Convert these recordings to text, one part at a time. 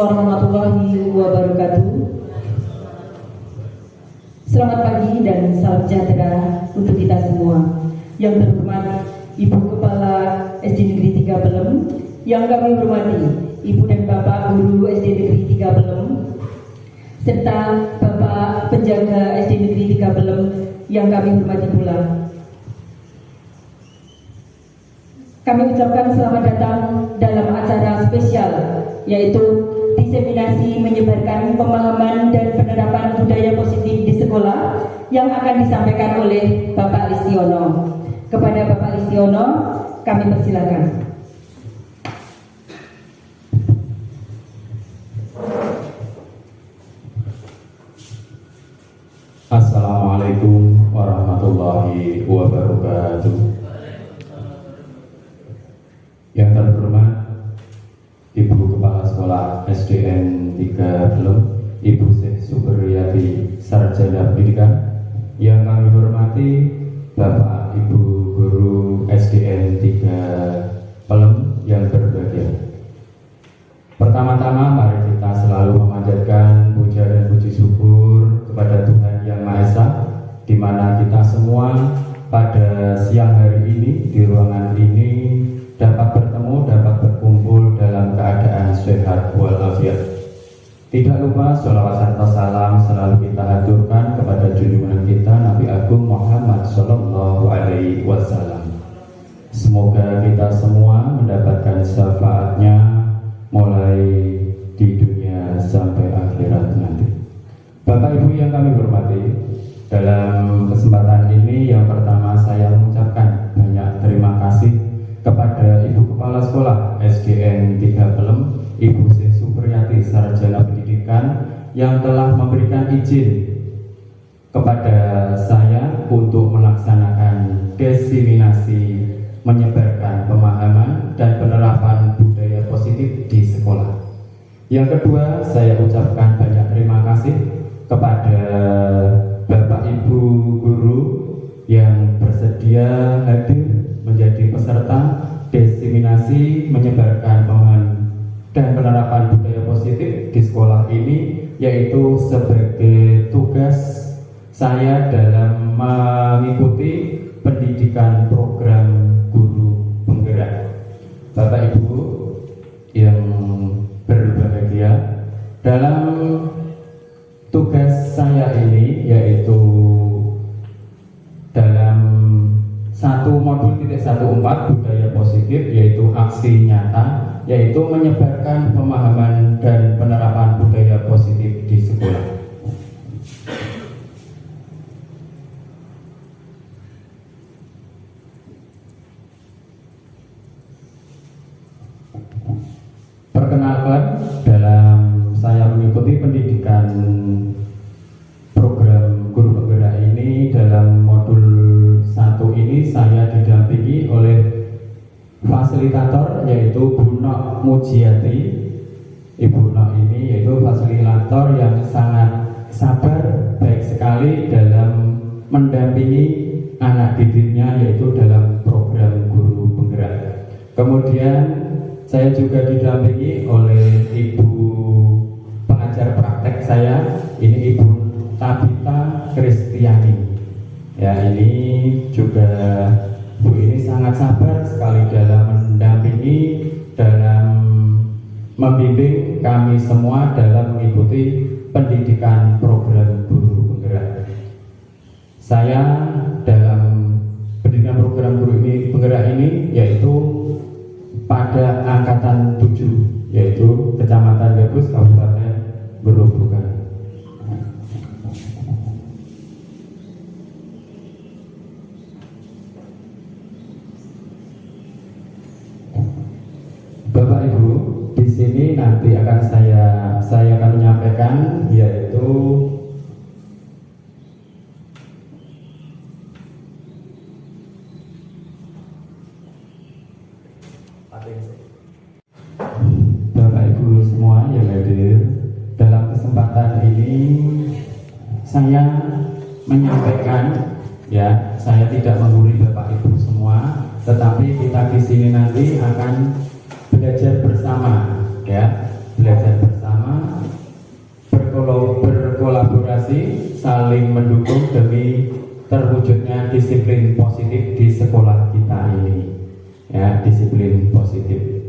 warahmatullahi wabarakatuh. Selamat pagi dan salam sejahtera untuk kita semua. Yang terhormat Ibu Kepala SD Negeri 3 Pelem, yang kami hormati Ibu dan Bapak Guru SD Negeri 3 Pelem, serta Bapak Penjaga SD Negeri 3 Pelem yang kami hormati pula. Kami ucapkan selamat datang dalam acara spesial, yaitu diseminasi menyebarkan pemahaman dan penerapan budaya positif di sekolah yang akan disampaikan oleh Bapak Listiono. Kepada Bapak Listiono, kami persilakan. Assalamualaikum warahmatullahi wabarakatuh. Yang terhormat Ibu Kepala Sekolah SDN 3 Pelem, Ibu Syekh Supriyati Sarjana Pendidikan. Yang kami hormati Bapak Ibu Guru SDN 3 Pelem yang berbahagia. Pertama-tama mari kita selalu memanjatkan puja dan puji syukur kepada Tuhan Yang Maha Esa, di mana kita semua pada siang hari ini di ruangan ini dapat bertemu, dapat berkumpul dalam keadaan sehat walafiat. Tidak lupa sholawat serta salam selalu kita haturkan kepada junjungan kita Nabi Agung Muhammad Sallallahu Alaihi Wasallam. Semoga kita semua mendapatkan syafaatnya mulai di dunia sampai akhirat nanti. Bapak Ibu yang kami hormati, dalam kesempatan ini yang pertama saya mengucapkan banyak terima kasih kepada Ibu Kepala Sekolah SDN 3 Pelem, Ibu Syekh Supriyati Sarjana Pendidikan, yang telah memberikan izin kepada saya untuk melaksanakan diseminasi menyebarkan pemahaman dan penerapan budaya positif di sekolah. Yang kedua, saya ucapkan banyak terima kasih kepada Bapak Ibu Guru yang bersedia hadir menjadi peserta diseminasi menyebarkan pemahaman dan penerapan budaya positif di sekolah ini, yaitu sebagai tugas saya dalam mengikuti pendidikan program guru penggerak. Bapak Ibu yang berbahagia, dalam tugas saya ini yaitu dalam 1 modul 14 budaya positif, yaitu aksi nyata, yaitu menyebarkan pemahaman dan penerapan budaya positif di sekolah. Perkenalkan, dalam saya mengikuti pendidikan program guru penggerak ini, dalam modul 1 ini saya didampingi oleh fasilitator yaitu Bu Nok Mujiati. Ibu Nok ini yaitu fasilitator yang sangat sabar, baik sekali dalam mendampingi anak didiknya, yaitu dalam program guru penggerak. Kemudian saya juga didampingi oleh Ibu pengajar praktek saya, ini Ibu Tabita Kristiani. Ya, ini juga Bu ini sangat sabar sekali dalam mendampingi, dalam membimbing kami semua dalam mengikuti pendidikan program guru penggerak. Saya dalam pendidikan program guru ini penggerak ini yaitu pada angkatan 7, yaitu Kecamatan Gabus, Kabupaten Gerobokan. Bapak Ibu, di sini nanti akan saya akan menyampaikan yaitu Bapak Ibu semua yang hadir, dalam kesempatan ini saya menyampaikan, ya, saya tidak menggurui Bapak Ibu semua, tetapi kita di sini nanti akan belajar bersama, ya, belajar bersama berkolaborasi, saling mendukung demi terwujudnya disiplin positif di sekolah kita ini. Ya, disiplin positif.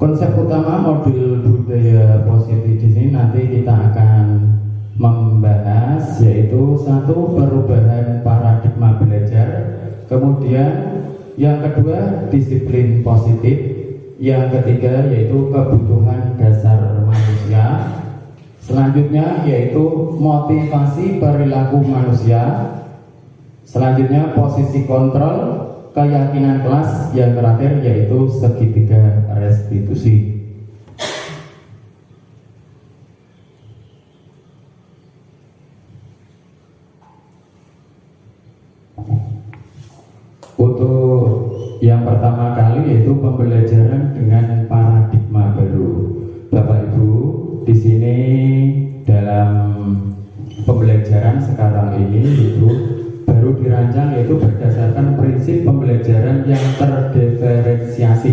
Konsep utama modul budaya positif di sini nanti kita akan membahas yaitu satu, perubahan paradigma belajar, kemudian yang kedua disiplin positif, yang ketiga yaitu kebutuhan dasar manusia, selanjutnya yaitu motivasi perilaku manusia, selanjutnya posisi kontrol, keyakinan kelas, yang terakhir yaitu segitiga restitusi. Untuk yang pertama kali yaitu pembelajaran dengan paradigma baru. Bapak Ibu, di sini dalam pembelajaran sekarang ini itu baru dirancang yaitu berdasarkan prinsip pembelajaran yang terdiferensiasi,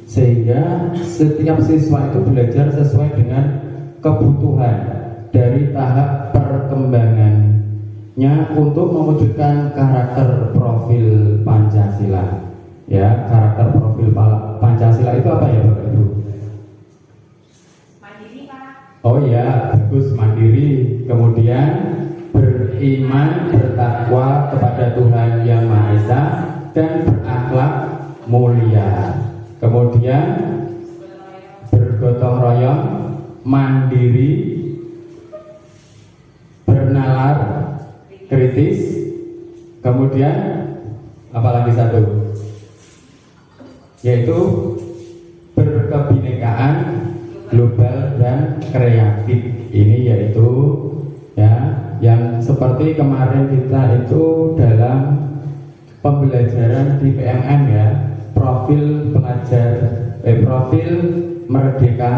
sehingga setiap siswa itu belajar sesuai dengan kebutuhan dari tahap perkembangannya untuk mewujudkan karakter profil Pancasila. Ya, karakter profil Pancasila itu apa ya Bapak Ibu? Mandiri, Pak. Oh ya, bagus, mandiri. Kemudian beriman, bertakwa kepada Tuhan Yang Maha Esa, dan berakhlak mulia. Kemudian bergotong royong, mandiri, bernalar, kritis. Kemudian apalagi satu, yaitu berkebinekaan, global, dan kreatif. Ini yaitu ya yang seperti kemarin kita itu dalam pembelajaran di PMM ya, profil merdeka,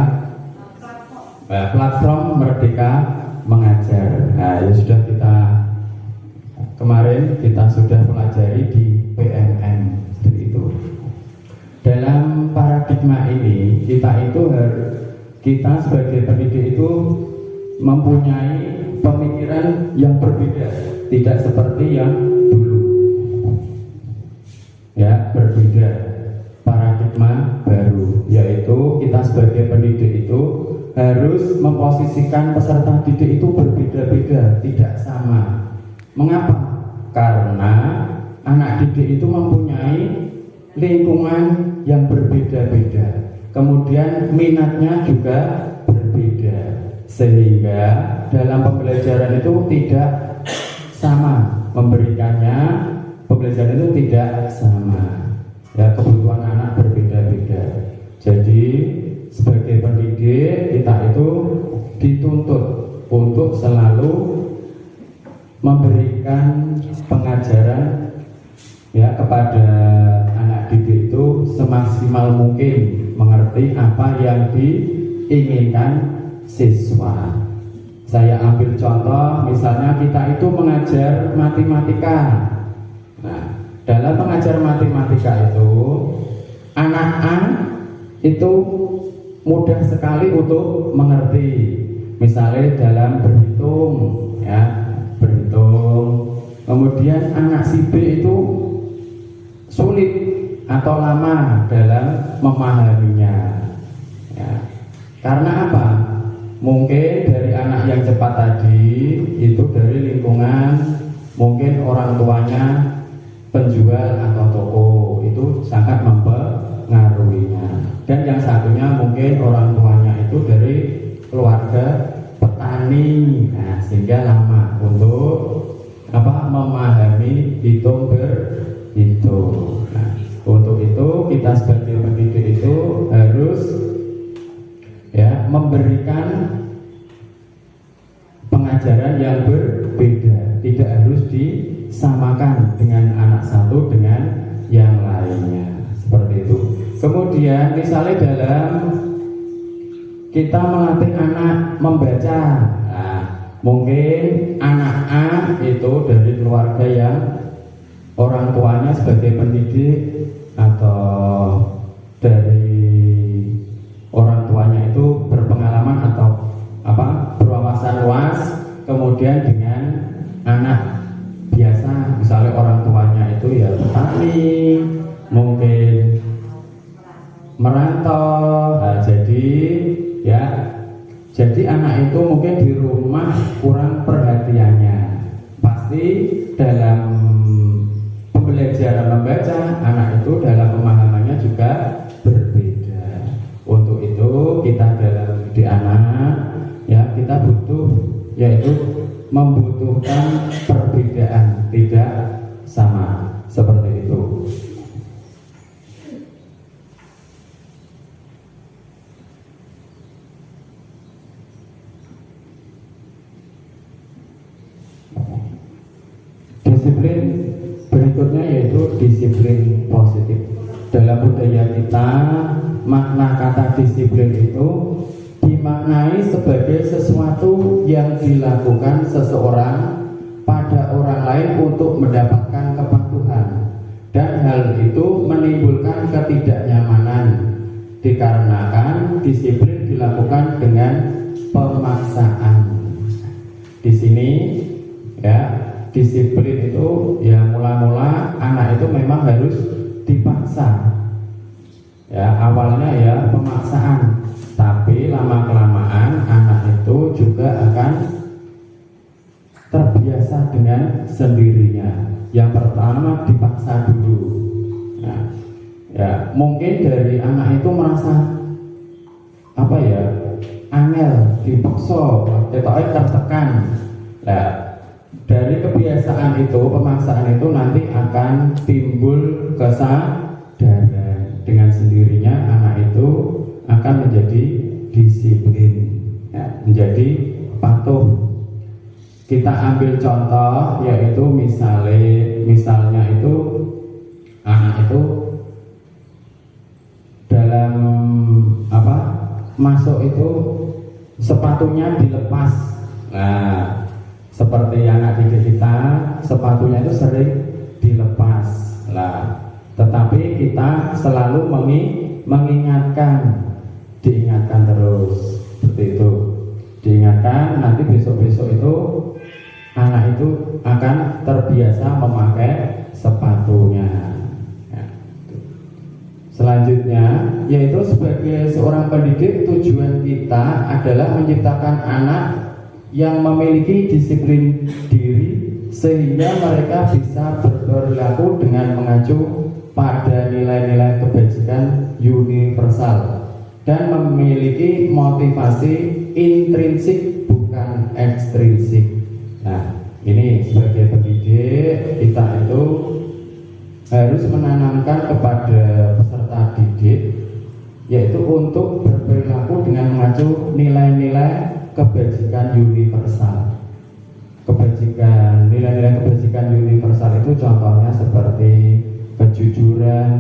platform merdeka mengajar. Nah, ya sudah kemarin kita sudah pelajari di PMM seperti itu. Dalam paradigma ini kita sebagai pendidik itu mempunyai pemikiran yang berbeda, tidak seperti yang dulu. Ya, berbeda, paradigma baru, yaitu kita sebagai pendidik itu harus memposisikan peserta didik itu berbeda-beda, tidak sama. Mengapa? Karena anak didik itu mempunyai lingkungan yang berbeda-beda, kemudian minatnya juga berbeda, sehingga dalam pembelajaran itu tidak sama memberikannya, pembelajaran itu tidak sama. Ya, kebutuhan anak berbeda-beda. Jadi sebagai pendidik kita itu dituntut untuk selalu memberikan pengajaran ya kepada anak didik itu semaksimal mungkin mengerti apa yang diinginkan siswa. Saya ambil contoh, misalnya kita itu mengajar matematika. Nah, dalam mengajar matematika itu anak-anak itu mudah sekali untuk mengerti. Misalnya dalam berhitung, ya, berhitung. Kemudian anak si B itu sulit atau lama dalam memahaminya. Ya. Karena apa? Mungkin dari anak yang cepat tadi itu dari lingkungan, mungkin orang tuanya penjual atau toko, itu sangat mempengaruhinya. Dan yang satunya mungkin orang tuanya itu dari keluarga petani, nah, sehingga lama untuk memahami hitung berhitung. Nah, untuk itu kita sebagai pendidik itu harus ya memberikan pengajaran yang berbeda, tidak harus disamakan dengan anak satu dengan yang lainnya, seperti itu. Kemudian misalnya dalam kita melatih anak membaca. Nah, mungkin anak A itu dari keluarga yang orang tuanya sebagai pendidik atau dari orang tuanya itu berpengalaman atau berwawasan luas, kemudian dengan anak biasa misalnya orang tuanya itu ya petani, mungkin merantau. Nah, jadi anak itu mungkin di rumah kurang perhatiannya, pasti dalam pembelajaran membaca anak itu dalam pemahamannya juga berbeda. Untuk itu kita dalam mendidik anak ya kita membutuhkan perbedaan, tidak sama seperti itu. Disiplin berikutnya yaitu disiplin positif. Dalam budaya kita, makna kata disiplin itu dimaknai sebagai sesuatu yang dilakukan seseorang pada orang lain untuk mendapatkan kepatuhan, dan hal itu menimbulkan ketidaknyamanan dikarenakan disiplin dilakukan dengan pemaksaan. Di sini ya, disiplin itu ya mula-mula anak itu memang harus dipaksa. Ya, awalnya ya pemaksaan, tapi lama-kelamaan anak itu juga akan terbiasa dengan sendirinya. Yang pertama dipaksa dulu. Nah, ya mungkin dari anak itu merasa angel, dipaksa, ketoknya tertekan. Nah, dari kebiasaan itu, pemaksaan itu nanti akan timbul kesadaran. Dengan sendirinya anak itu akan menjadi disiplin, ya, menjadi patuh. Kita ambil contoh, yaitu misalnya itu anak itu dalam masuk itu sepatunya dilepas. Nah, seperti anak didik kita, sepatunya itu sering dilepas. Nah, tetapi kita selalu mengingatkan, diingatkan terus seperti itu, diingatkan. Nanti besok-besok itu anak itu akan terbiasa memakai sepatunya. Ya, selanjutnya yaitu sebagai seorang pendidik, tujuan kita adalah menciptakan anak yang memiliki disiplin diri sehingga mereka bisa berperilaku dengan mengacu pada nilai-nilai kebajikan universal dan memiliki motivasi intrinsik bukan ekstrinsik. Nah, ini sebagai pendidik kita itu harus menanamkan kepada peserta didik, yaitu untuk berperilaku dengan mengacu nilai-nilai kebajikan universal. Nilai-nilai kebajikan universal itu contohnya seperti kejujuran,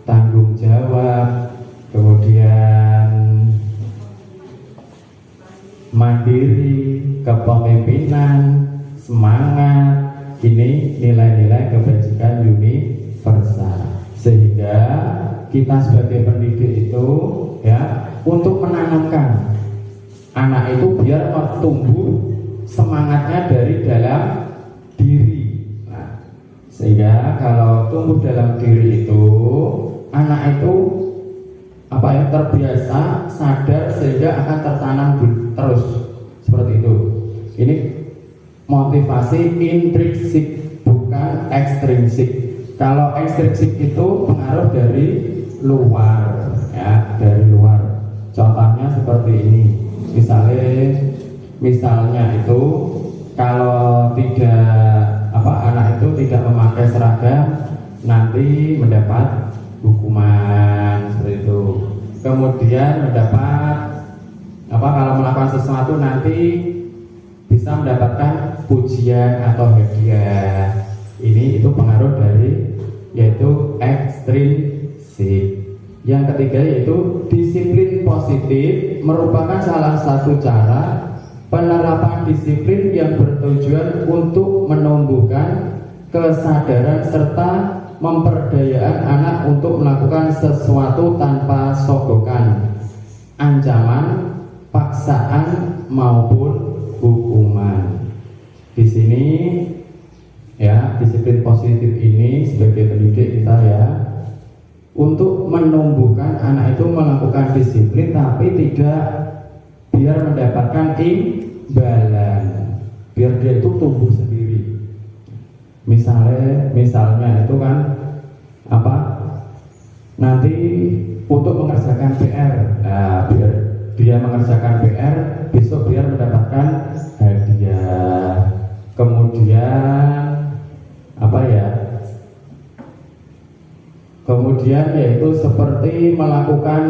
tanggung jawab, kemudian mandiri, kepemimpinan, semangat. Ini nilai-nilai kebajikan universal. Sehingga kita sebagai pendidik itu ya untuk menanamkan anak itu biar tumbuh semangatnya dari dalam diri. Nah, sehingga kalau tumbuh dalam diri itu anak itu terbiasa, sadar, sehingga akan tertanam terus seperti itu. Ini motivasi intrinsik bukan ekstrinsik. Kalau ekstrinsik itu pengaruh dari luar, ya, dari luar. Contohnya seperti ini. Misalnya itu kalau anak itu tidak memakai seragam nanti mendapat hukuman seperti itu. Kemudian kalau melakukan sesuatu nanti bisa mendapatkan pujian atau hadiah. Itu pengaruh yaitu ekstrinsik. Yang ketiga yaitu disiplin positif merupakan salah satu cara penerapan disiplin yang bertujuan untuk menumbuhkan kesadaran serta memperdayaan anak untuk melakukan sesuatu tanpa sogokan, ancaman, paksaan maupun hukuman. Di sini ya, disiplin positif ini sebagai pendidik kita ya, untuk menumbuhkan anak itu melakukan disiplin tapi tidak biar mendapatkan imbalan, biar dia itu tumbuh sendiri. Misalnya itu kan apa? Nanti untuk mengerjakan PR, nah, biar dia mengerjakan PR besok biar mendapatkan hadiah. Kemudian apa ya? Kemudian yaitu seperti melakukan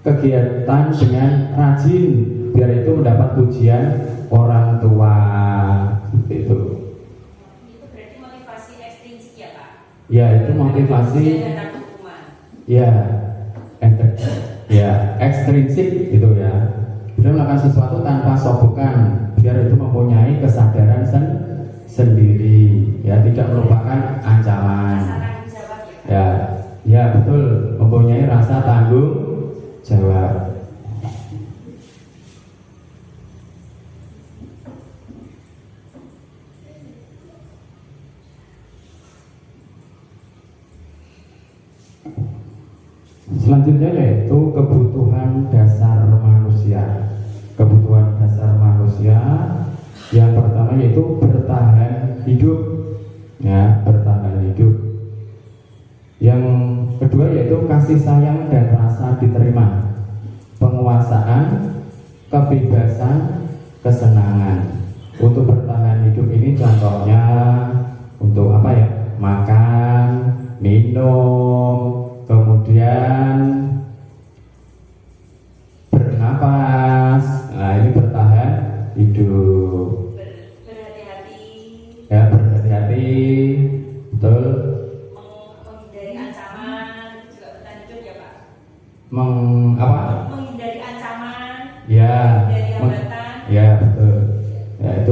kegiatan dengan rajin biar itu mendapat pujian orang tua, seperti itu. Itu berarti motivasi ekstrinsik ya Pak? Ya, itu motivasi. Ya, ya, ekstrinsik itu ya. Dia melakukan sesuatu tanpa sogokan biar itu mempunyai kesadaran sendiri, ya, tidak merupakan ancaman. Ya, ya betul, mempunyai rasa tanggung jawab. Selanjutnya yaitu kebutuhan dasar manusia. Kebutuhan dasar manusia yang pertama yaitu bertahan hidup, ya, bertahan hidup. Yang kedua yaitu kasih sayang dan rasa diterima, penguasaan, kebebasan, kesenangan. Untuk bertahan hidup ini contohnya untuk apa ya? Makan, minum, kemudian bernapas. Nah, ini bertahan hidup. Berhati-hati. Ya, berhati-hati, betul. Menghindari ancaman juga bertahan hidup ya Pak. Menghindari ancaman. Ya. Menghindari hambatan. Ya, betul. Ya, itu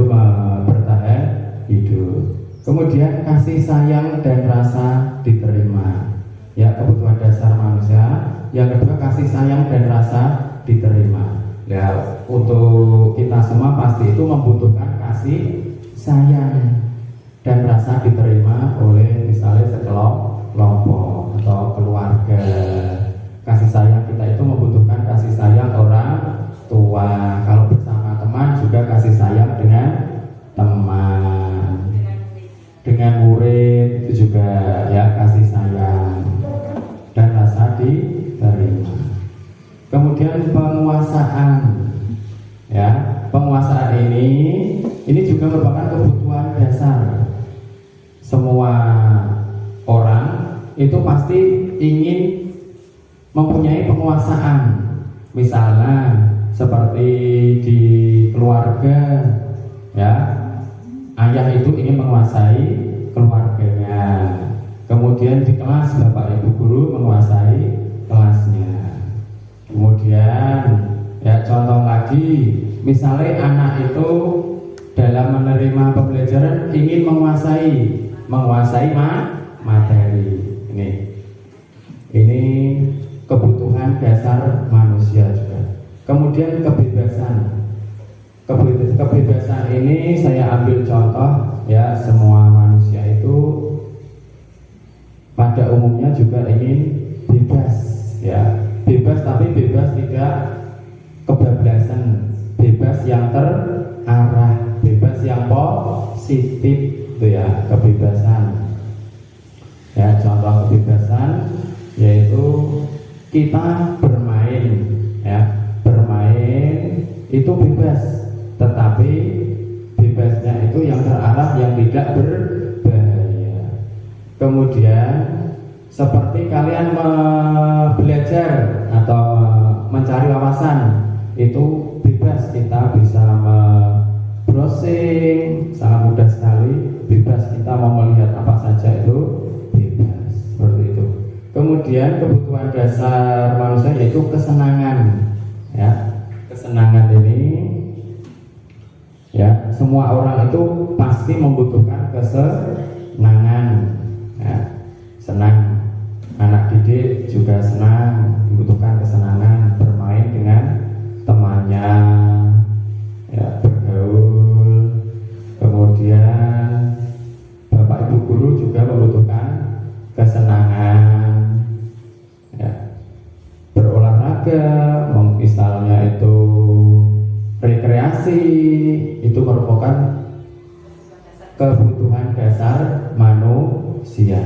bertahan hidup. Kemudian kasih sayang dan rasa diterima. Ya, kebutuhan dasar manusia. Yang kedua kasih sayang dan rasa diterima. Ya, untuk kita semua pasti itu membutuhkan kasih sayang dan rasa diterima oleh misalnya sekelompok atau keluarga. Kasih sayang kita itu membutuhkan kasih sayang orang tua. Kalau bersama teman juga kasih sayang dengan teman. Dengan murid itu juga ya kasih sayang dan rasa diterima. Kemudian penguasaan, ya, penguasaan ini juga merupakan kebutuhan dasar. Semua orang itu pasti ingin mempunyai penguasaan. Misalnya seperti di keluarga, ya, ayah itu ingin menguasai keluarganya. Kemudian di kelas bapak ibu guru menguasai kelasnya. Kemudian ya contoh lagi, misalnya anak itu dalam menerima pembelajaran ingin menguasai materi. Ini kebutuhan dasar manusia juga. Kemudian kebebasan ini saya ambil contoh ya, semua manusia itu pada umumnya juga ingin bebas, ya, bebas tapi bebas tidak kebablasan, bebas yang terarah, bebas yang positif, itu ya kebebasan. Ya, contoh kebebasan yaitu kita bermain, ya, bermain itu bebas, tetapi bebasnya itu yang terarah, yang tidak berbahaya. Kemudian seperti kalian belajar atau mencari wawasan itu bebas, kita bisa browsing sangat mudah sekali, bebas kita mau melihat apa saja itu bebas, seperti itu. Kemudian kebutuhan dasar manusia yaitu kesenangan. kesenangan ini, ya, semua orang itu pasti membutuhkan kesenangan. Ya, senang, anak didik juga senang, membutuhkan kesenangan, bermain dengan temannya, ya, bergaul. Kemudian bapak ibu guru juga membutuhkan kesenangan, ya, berolahraga, misalnya itu rekreasi, itu merupakan kebutuhan dasar manusia.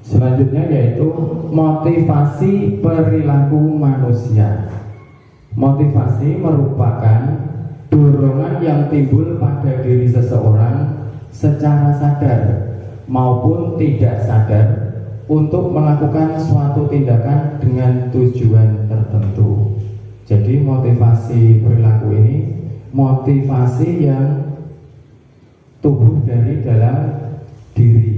Selanjutnya yaitu motivasi perilaku manusia. Motivasi merupakan dorongan yang timbul pada diri seseorang secara sadar maupun tidak sadar untuk melakukan suatu tindakan dengan tujuan tertentu. Jadi motivasi perilaku ini motivasi yang tumbuh dari dalam diri,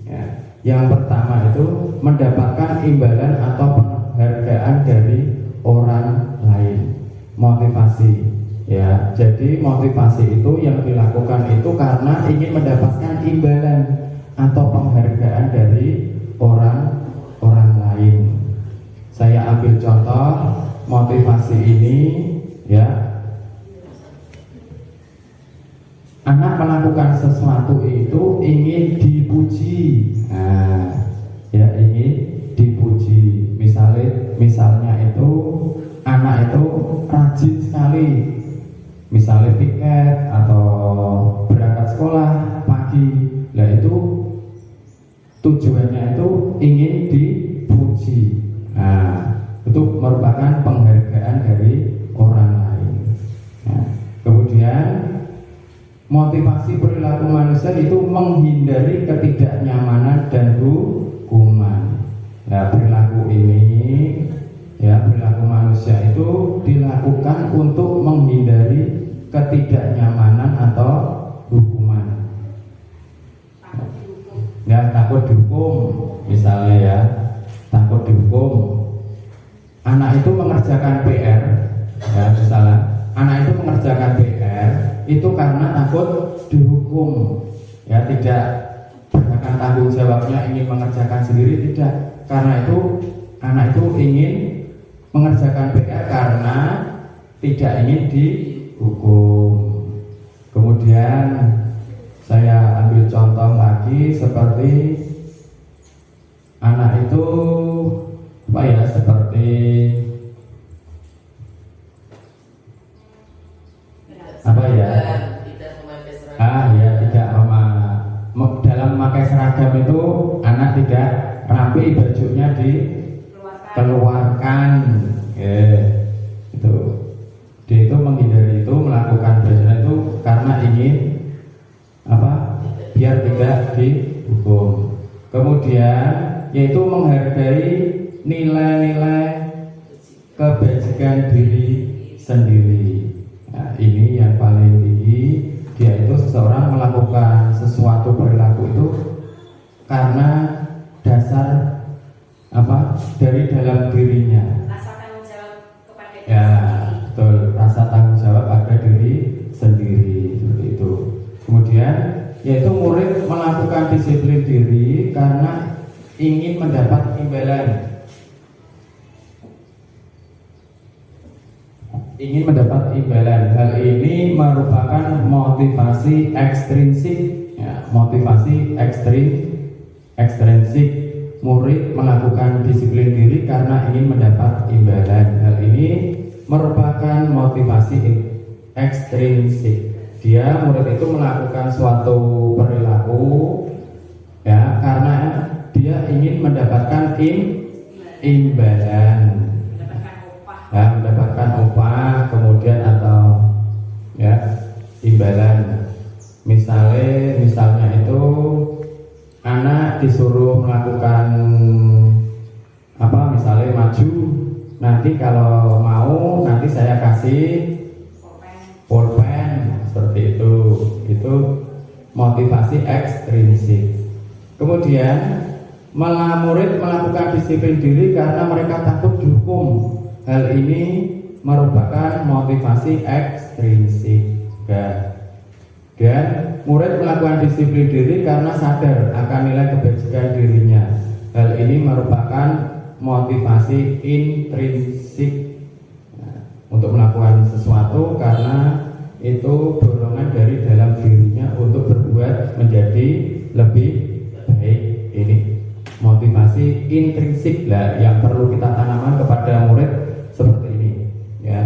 ya. Yang pertama itu mendapatkan imbalan atau penghargaan dari orang lain. Motivasi, ya. Jadi motivasi itu yang dilakukan itu karena ingin mendapatkan imbalan atau penghargaan dari orang lain. Saya ambil contoh motivasi ini, ya. Anak melakukan sesuatu itu ingin dipuji, nah, ya, ingin dipuji. Misalnya itu anak itu rajin sekali, misalnya piket atau berangkat sekolah pagi, nah itu tujuannya itu ingin dipuji. Nah, itu merupakan penghargaan dari orang lain. Nah, kemudian motivasi perilaku manusia itu menghindari ketidaknyamanan dan hukuman. Nah, perilaku ini, ya, perilaku manusia itu dilakukan untuk menghindari ketidaknyamanan atau hukuman. Ya, takut dihukum, misalnya, ya, takut dihukum. Anak itu mengerjakan PR, ya, misalnya anak itu mengerjakan PR itu karena takut dihukum, ya, tidak berdasarkan tanggung jawabnya, ingin mengerjakan sendiri, tidak. Karena itu anak itu ingin mengerjakan PR karena tidak ingin dihukum. Kemudian saya ambil contoh lagi seperti anak itu apa, ya, seperti apa, ya, tidak dalam memakai seragam itu anak tidak rapi, bajunya dikeluarkan, itu dia itu menghindari itu, melakukan bajunya itu karena ingin apa, biar tidak dihukum. Kemudian yaitu menghargai nilai-nilai kebajikan diri sendiri. Nah, ini yang paling tinggi, dia itu seseorang melakukan sesuatu perilaku itu karena dasar apa, dari dalam dirinya. Rasa tanggung jawab kepada diri Ya, sendiri. betul, rasa tanggung jawab pada diri sendiri, seperti itu. Kemudian yaitu murid melakukan disiplin diri karena ingin mendapat imbalan. Ingin mendapat imbalan. Hal ini merupakan motivasi ekstrinsik, ya, motivasi ekstrinsik. Murid melakukan disiplin diri karena ingin mendapat imbalan. Hal ini merupakan motivasi ekstrinsik. Dia, murid itu melakukan suatu perilaku, ya, karena dia ingin mendapatkan imbalan. Ya, mendapatkan upah, kemudian atau, ya, imbalan. Misalnya itu anak disuruh melakukan apa, misalnya maju nanti kalau mau nanti saya kasih pulpen seperti itu. Itu motivasi ekstrinsik. Kemudian murid melakukan disiplin diri karena mereka takut dihukum. Hal ini merupakan motivasi ekstrinsik. Dan murid melakukan disiplin diri karena sadar akan nilai kebajikan dirinya. Hal ini merupakan motivasi intrinsik. Untuk melakukan sesuatu karena itu dorongan dari dalam dirinya untuk berbuat menjadi lebih baik. Ini motivasi intrinsik lah yang perlu kita tanamkan kepada murid seperti ini, ya.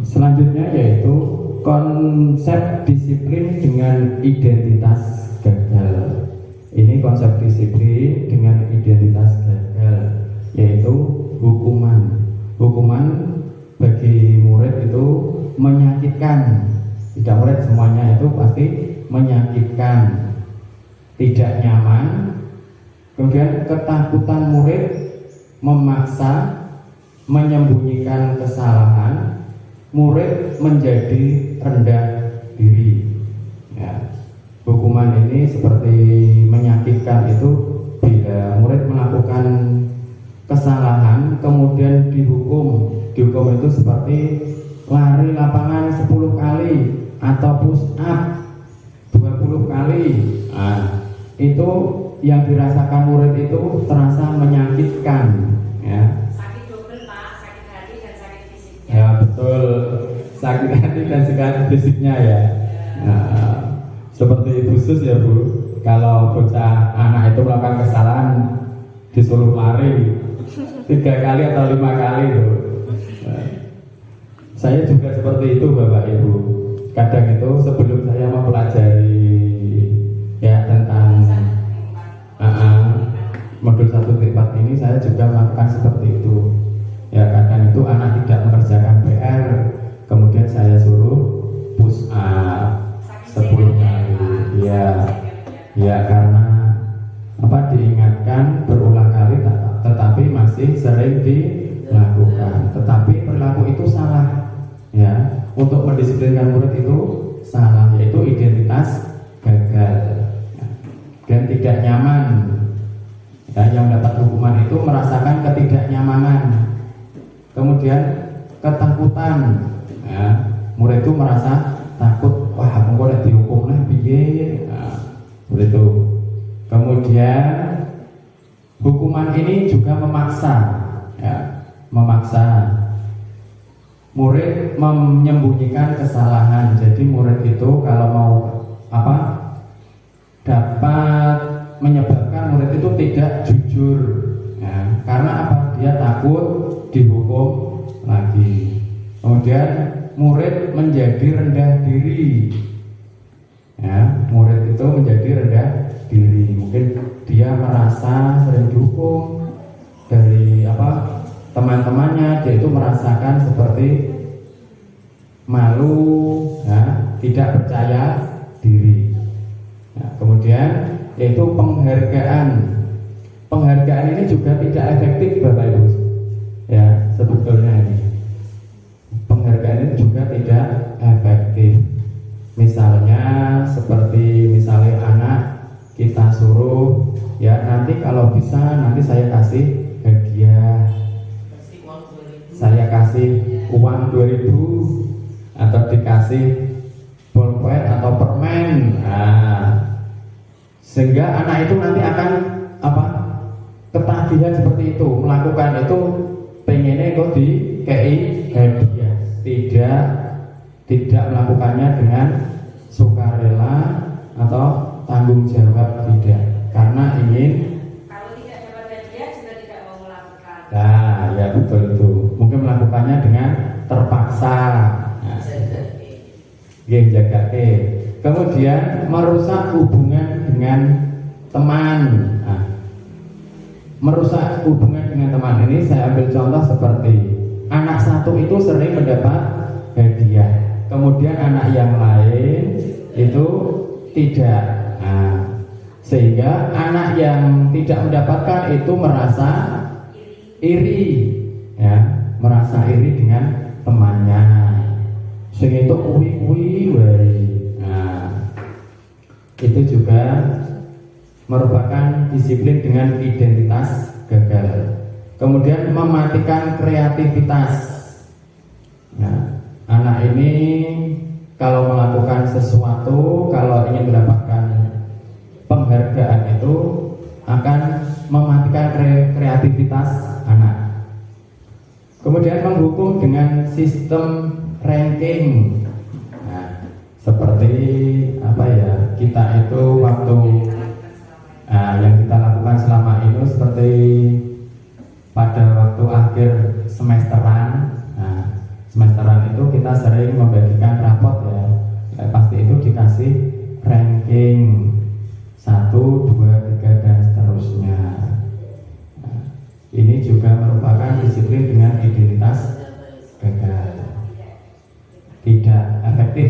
Selanjutnya yaitu konsep disiplin dengan identitas gagal. Ini konsep disiplin dengan identitas gagal, yaitu hukuman. Hukuman bagi murid itu menyakitkan. Tidak murid semuanya itu pasti menyakitkan, tidak nyaman. Kemudian ketakutan murid memaksa menyembunyikan kesalahan. Murid menjadi rendah diri, ya. Hukuman ini seperti menyakitkan itu bila murid melakukan kesalahan kemudian dihukum itu seperti lari lapangan 10 kali atau push up 20 kali. Nah, itu yang dirasakan murid itu terasa menyakitkan, ya. Ya betul, sakit hati dan sakit fisiknya ya. Nah, seperti khusus ya Bu, kalau bocah anak itu melakukan kesalahan disuruh lari 3 kali atau 5 kali itu. Nah, saya juga seperti itu Bapak Ibu. Kadang itu sebelum saya mempelajari ya tentang modul 1.4 ini, saya juga melakukan seperti itu. Ya kadang itu anak tidak mengerjakan PR, kemudian saya suruh push up 10 kali. Ya karena diingatkan berulang kali, tetapi masih sering dilakukan. Tetapi perilaku itu salah, ya. Untuk mendisiplinkan murid itu salah, yaitu identitas gagal dan tidak nyaman. Ya, yang dapat hukuman itu merasakan ketidaknyamanan. Kemudian ketakutan, ya, murid itu merasa takut, wah aku kok dihukum lah piye, begitu. Kemudian hukuman ini juga memaksa, ya, memaksa murid menyembunyikan kesalahan. Jadi murid itu kalau mau dapat menyebabkan murid itu tidak jujur, ya, karena dia takut dihukum lagi. Kemudian murid menjadi rendah diri, ya, murid itu menjadi rendah diri. Mungkin dia merasa sering dihukum dari teman-temannya, dia itu merasakan seperti malu, ya, tidak percaya diri. Nah, kemudian yaitu penghargaan. Penghargaan ini juga tidak efektif Bapak Ibu. Ya, sebetulnya ini penghargaan itu juga tidak efektif. Misalnya misalnya anak kita suruh, ya nanti kalau bisa nanti saya kasih hadiah, saya kasih uang 2.000 atau dikasih pulpen atau permen. Nah, sehingga anak itu nanti akan ketagihan seperti itu, melakukan itu, pengennya kok dikei hadiah, tidak melakukannya dengan sukarela atau tanggung jawab, tidak, karena ingin. Kalau tidak dapat hadiah juga tidak mau melakukan. Nah, ya betul itu. Mungkin melakukannya dengan terpaksa. Yang jaga. Kemudian merusak hubungan dengan teman. Nah, merusak hubungan dengan teman ini saya ambil contoh seperti anak satu itu sering mendapat hadiah, kemudian anak yang lain itu tidak. Nah, sehingga anak yang tidak mendapatkan itu merasa iri, ya, merasa iri dengan temannya, sehingga itu kuwi-kuwi wae. Nah, itu juga merupakan disiplin dengan identitas gagal. Kemudian mematikan kreativitas. Nah, anak ini kalau melakukan sesuatu, kalau ingin mendapatkan penghargaan itu akan mematikan kreativitas anak. Kemudian menghukum dengan sistem ranking. Nah, seperti apa ya, kita itu waktu yang kita lakukan selama ini seperti pada waktu akhir semesteran. Nah, semesteran itu kita sering membagikan rapot ya. Pasti itu dikasih ranking 1, 2, 3 dan seterusnya. Nah, ini juga merupakan disiplin dengan identitas gagal, tidak efektif.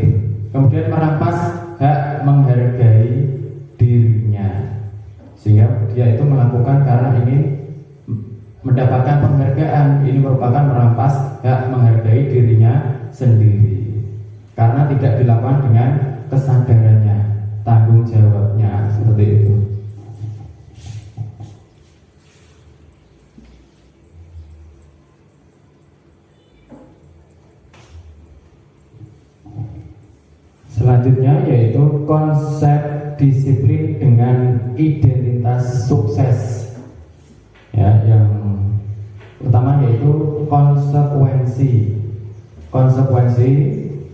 Kemudian merampas hak menghargai dirinya, sehingga dia itu melakukan karena ingin mendapatkan penghargaan. Ini merupakan merampas hak menghargai dirinya sendiri karena tidak dilakukan dengan kesadarannya, tanggung jawabnya, seperti itu. Selanjutnya yaitu konsep disiplin dengan identitas sukses. Ya, yang pertama yaitu konsekuensi. Konsekuensi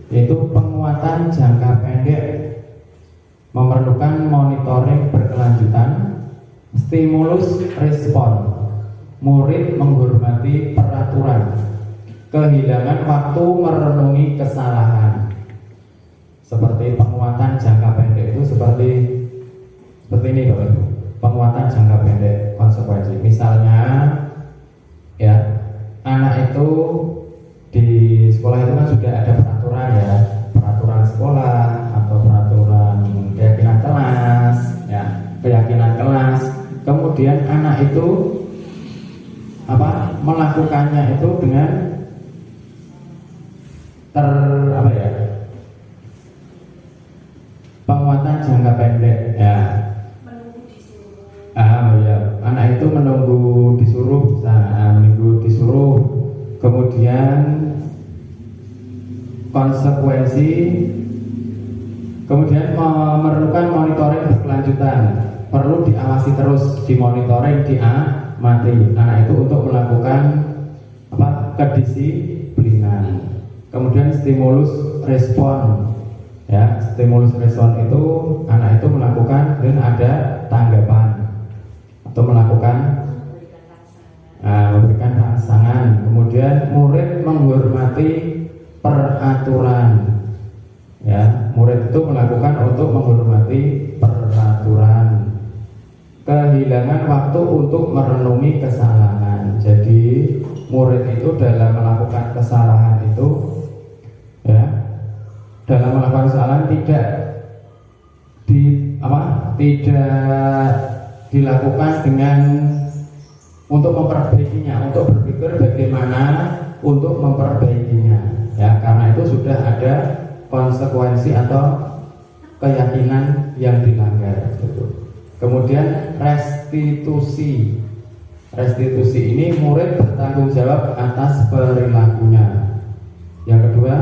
yaitu penguatan jangka pendek, memerlukan monitoring berkelanjutan, stimulus respon, murid menghormati peraturan, kehilangan waktu merenungi kesalahan. Seperti penguatan jangka pendek itu seperti ini Bapak Ibu. Penguatan jangka pendek konsekuensi. Misalnya ya, anak itu di sekolah itu kan sudah ada peraturan ya, peraturan sekolah atau peraturan keyakinan kelas ya, keyakinan kelas. Kemudian anak itu melakukannya itu dengan penguatan jangka pendek ya. Anak itu menunggu disuruh, kemudian konsekuensi, kemudian memerlukan monitoring berkelanjutan, perlu diawasi terus, dimonitoring, diamati anak itu untuk melakukan kedisiplinan. Kemudian stimulus respon ya, stimulus respon itu anak itu melakukan dan ada tanggapan atau melakukan memberikan rangsangan. Kemudian murid menghormati peraturan ya, murid itu melakukan untuk menghormati peraturan. Kehilangan waktu untuk merenungi kesalahan. Jadi murid itu dalam melakukan kesalahan itu ya, dalam melakukan kesalahan tidak dilakukan dengan untuk memperbaikinya, untuk berpikir bagaimana untuk memperbaikinya ya, karena itu sudah ada konsekuensi atau keyakinan yang dilanggar gitu. Kemudian restitusi ini murid bertanggung jawab atas perilakunya. Yang kedua,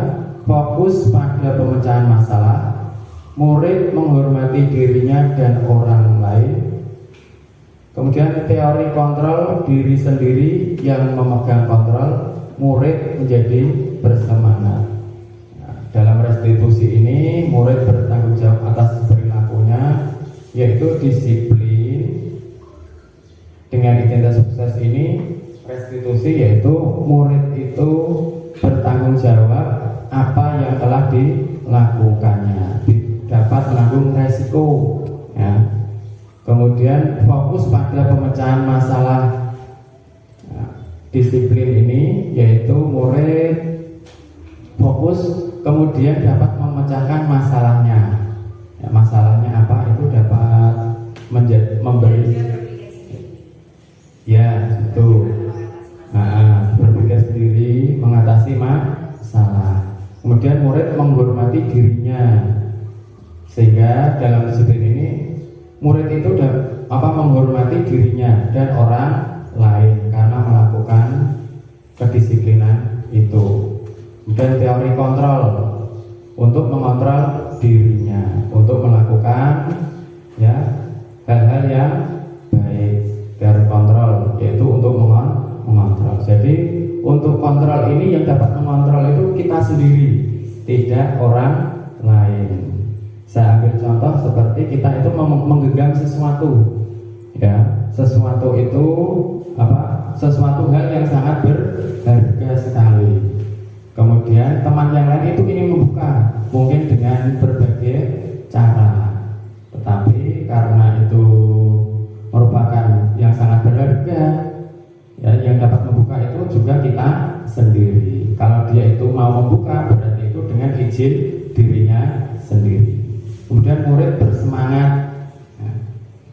fokus pada pemecahan masalah, murid menghormati dirinya dan orang lain. Kemudian teori kontrol diri sendiri, yang memegang kontrol, murid menjadi bersemangat. Nah, dalam restitusi ini murid bertanggung jawab atas perilakunya, yaitu disiplin. Dengan identitas sukses ini restitusi yaitu murid itu bertanggung jawab apa yang telah dilakukannya, dapat menanggung resiko ya. Kemudian fokus pada pemecahan masalah ya. disiplin ini yaitu murid fokus kemudian dapat memecahkan masalahnya. Ya, masalahnya apa? Itu dapat memberi ya itu berpikir sendiri mengatasi masalah. Kemudian murid menghormati dirinya sehingga dalam disiplin ini murid itu menghormati dirinya dan orang lain karena melakukan kedisiplinan itu. Kemudian teori kontrol untuk mengontrol dirinya untuk melakukan ya hal-hal yang baik. Teori kontrol yaitu untuk mengontrol. Jadi untuk kontrol ini yang dapat mengontrol itu kita sendiri, tidak orang lain. Saya ambil contoh seperti kita itu menggenggam sesuatu, ya, sesuatu itu sesuatu hal yang sangat berharga sekali. Kemudian teman yang lain itu ingin membuka, mungkin dengan berbagai cara, tetapi karena itu merupakan yang sangat berharga, ya, yang dapat membuka itu juga kita sendiri. Kalau dia itu mau membuka, berarti itu dengan izin dirinya sendiri. Kemudian murid bersemangat. Nah,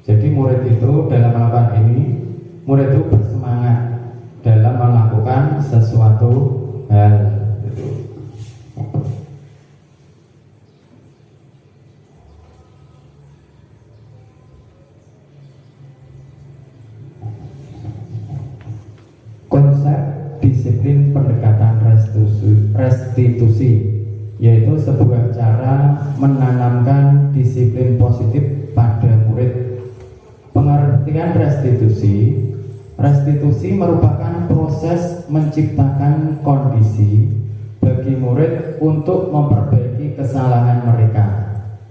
jadi murid itu dalam melakukan ini, murid itu bersemangat dalam melakukan sesuatu hal. Konsep disiplin pendekatan restitusi yaitu sebuah cara menanamkan disiplin positif pada murid. Pengertian restitusi merupakan proses menciptakan kondisi bagi murid untuk memperbaiki kesalahan mereka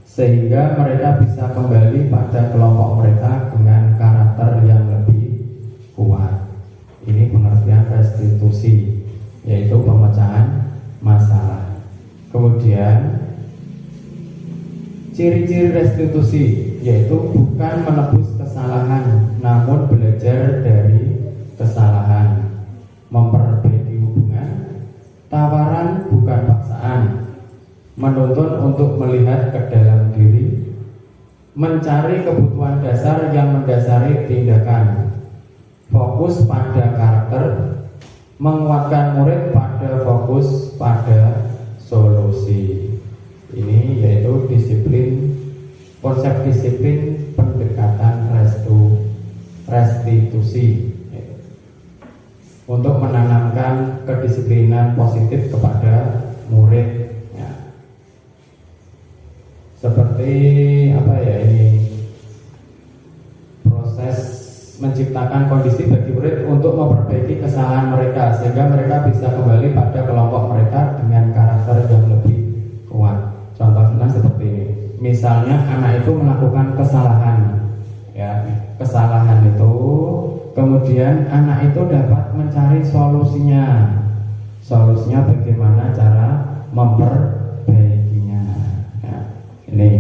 sehingga mereka bisa kembali pada kelompok mereka dengan karakter yang lebih kuat. Ini pengertian restitusi, yaitu pemecahan masalah. Kemudian ciri-ciri restitusi yaitu bukan menebus kesalahan, namun belajar dari kesalahan, memperbaiki hubungan, tawaran bukan paksaan, menuntun untuk melihat ke dalam diri, mencari kebutuhan dasar yang mendasari tindakan, fokus pada karakter, menguatkan murid pada fokus pada solusi. Ini yaitu konsep disiplin pendekatan restitusi untuk menanamkan kedisiplinan positif kepada murid. Ya. Seperti ini proses menciptakan kondisi bagi murid untuk memperbaiki kesalahan mereka sehingga mereka bisa kembali pada kelompok mereka dengan karakter yang lebih kuat. Contohnya seperti ini. Misalnya anak itu melakukan kesalahan, ya, kesalahan itu, kemudian anak itu dapat mencari solusinya. Solusinya bagaimana cara memperbaikinya. Ya, ini.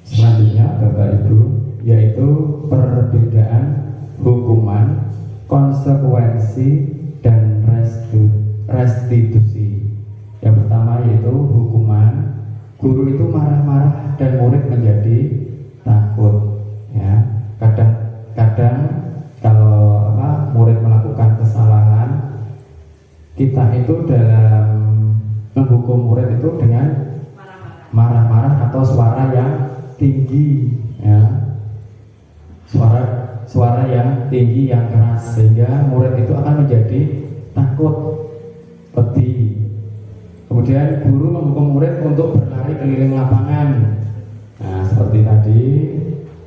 Selanjutnya Bapak Ibu, yaitu perbedaan hukuman, konsekuensi, dan restitusi. Yang pertama yaitu hukuman. Guru itu marah-marah dan murid menjadi takut. Ya, kadang-kadang kalau murid melakukan kesalahan, kita itu dalam menghukum murid itu dengan marah-marah atau suara yang tinggi, ya, suara yang tinggi yang keras sehingga murid itu akan menjadi takut, pedih. Kemudian guru menghukum murid untuk berlari keliling lapangan. Nah, seperti tadi,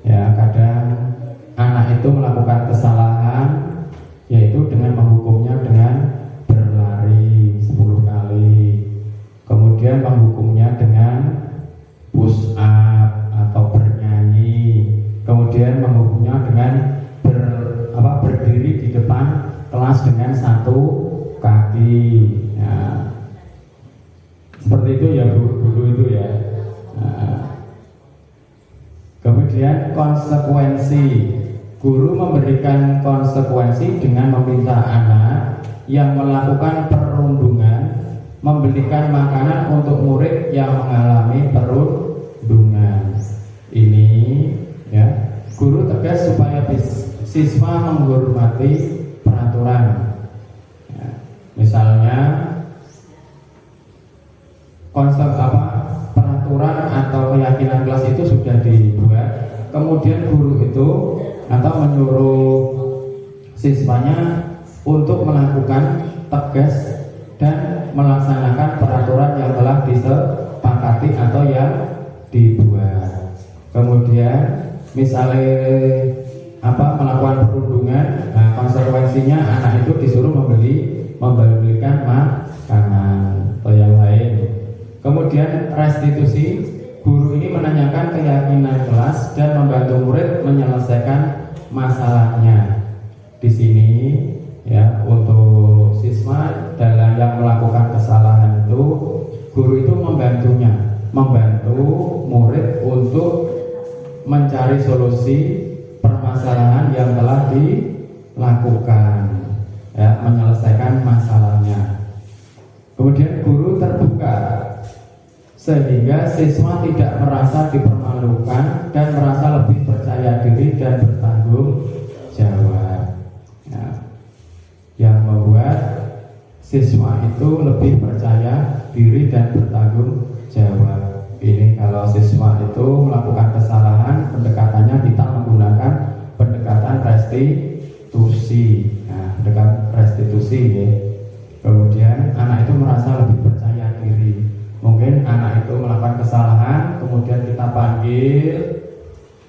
ya, kadang anak itu melakukan kesalahan, yaitu dengan menghukumnya dengan berlari 10 kali. Kemudian menghukumnya dengan push up atau bernyanyi, kemudian menghukumnya dengan berdiri di depan kelas dengan satu kaki. lagi. Nah, seperti itu ya guru itu ya. Nah, kemudian konsekuensi, guru memberikan konsekuensi dengan meminta anak yang melakukan perundungan membelikan makanan untuk murid yang mengalami perundungan. Ini ya, guru tegas supaya siswa menghormati peraturan. Ya, misalnya konsep peraturan atau keyakinan kelas itu sudah dibuat, kemudian guru itu atau menyuruh siswanya untuk melakukan tegas dan melaksanakan peraturan yang telah disepakati atau yang dibuat. Kemudian misalnya melakukan perundungan, nah konsekuensinya anak itu disuruh membelikan makanan atau yang lain. Kemudian restitusi, guru ini menanyakan keyakinan kelas dan membantu murid menyelesaikan masalahnya. Di sini ya, untuk siswa dalam yang melakukan kesalahan itu, guru itu membantu murid untuk mencari solusi permasalahan yang telah dilakukan, ya, menyelesaikan masalahnya. Kemudian guru terbuka sehingga siswa tidak merasa dipermalukan dan merasa lebih percaya diri dan bertanggung jawab. Ya, yang membuat siswa itu lebih percaya diri dan bertanggung jawab. Ini kalau siswa itu melakukan kesalahan, pendekatannya kita menggunakan pendekatan restitusi. Nah, pendekatan restitusi ya. Kemudian anak itu merasa lebih percaya diri. Mungkin anak itu melakukan kesalahan, kemudian kita panggil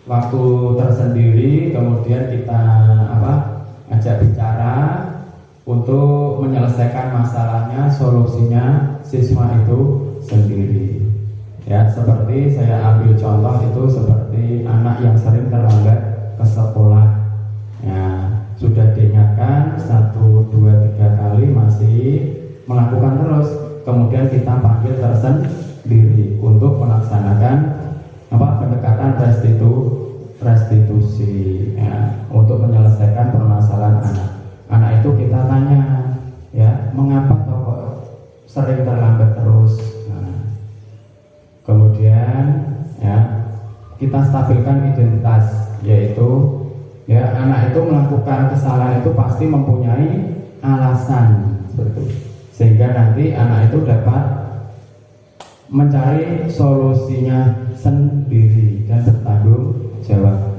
waktu tersendiri, kemudian kita ajak bicara untuk menyelesaikan masalahnya, solusinya siswa itu sendiri. Ya, seperti saya ambil contoh itu seperti anak yang sering terlambat ke sekolah. Ya, sudah diingatkan 1, 2, 3 kali masih melakukan terus. Kemudian kita panggil tersendiri untuk melaksanakan pendekatan restitusi ya, untuk menyelesaikan permasalahan anak. Anak itu kita tanya, ya, mengapa kok sering terlambat terus? Nah, kemudian ya, kita stabilkan identitas, yaitu ya, anak itu melakukan kesalahan itu pasti mempunyai alasan seperti itu. Sehingga nanti anak itu dapat mencari solusinya sendiri dan bertanggung jawab.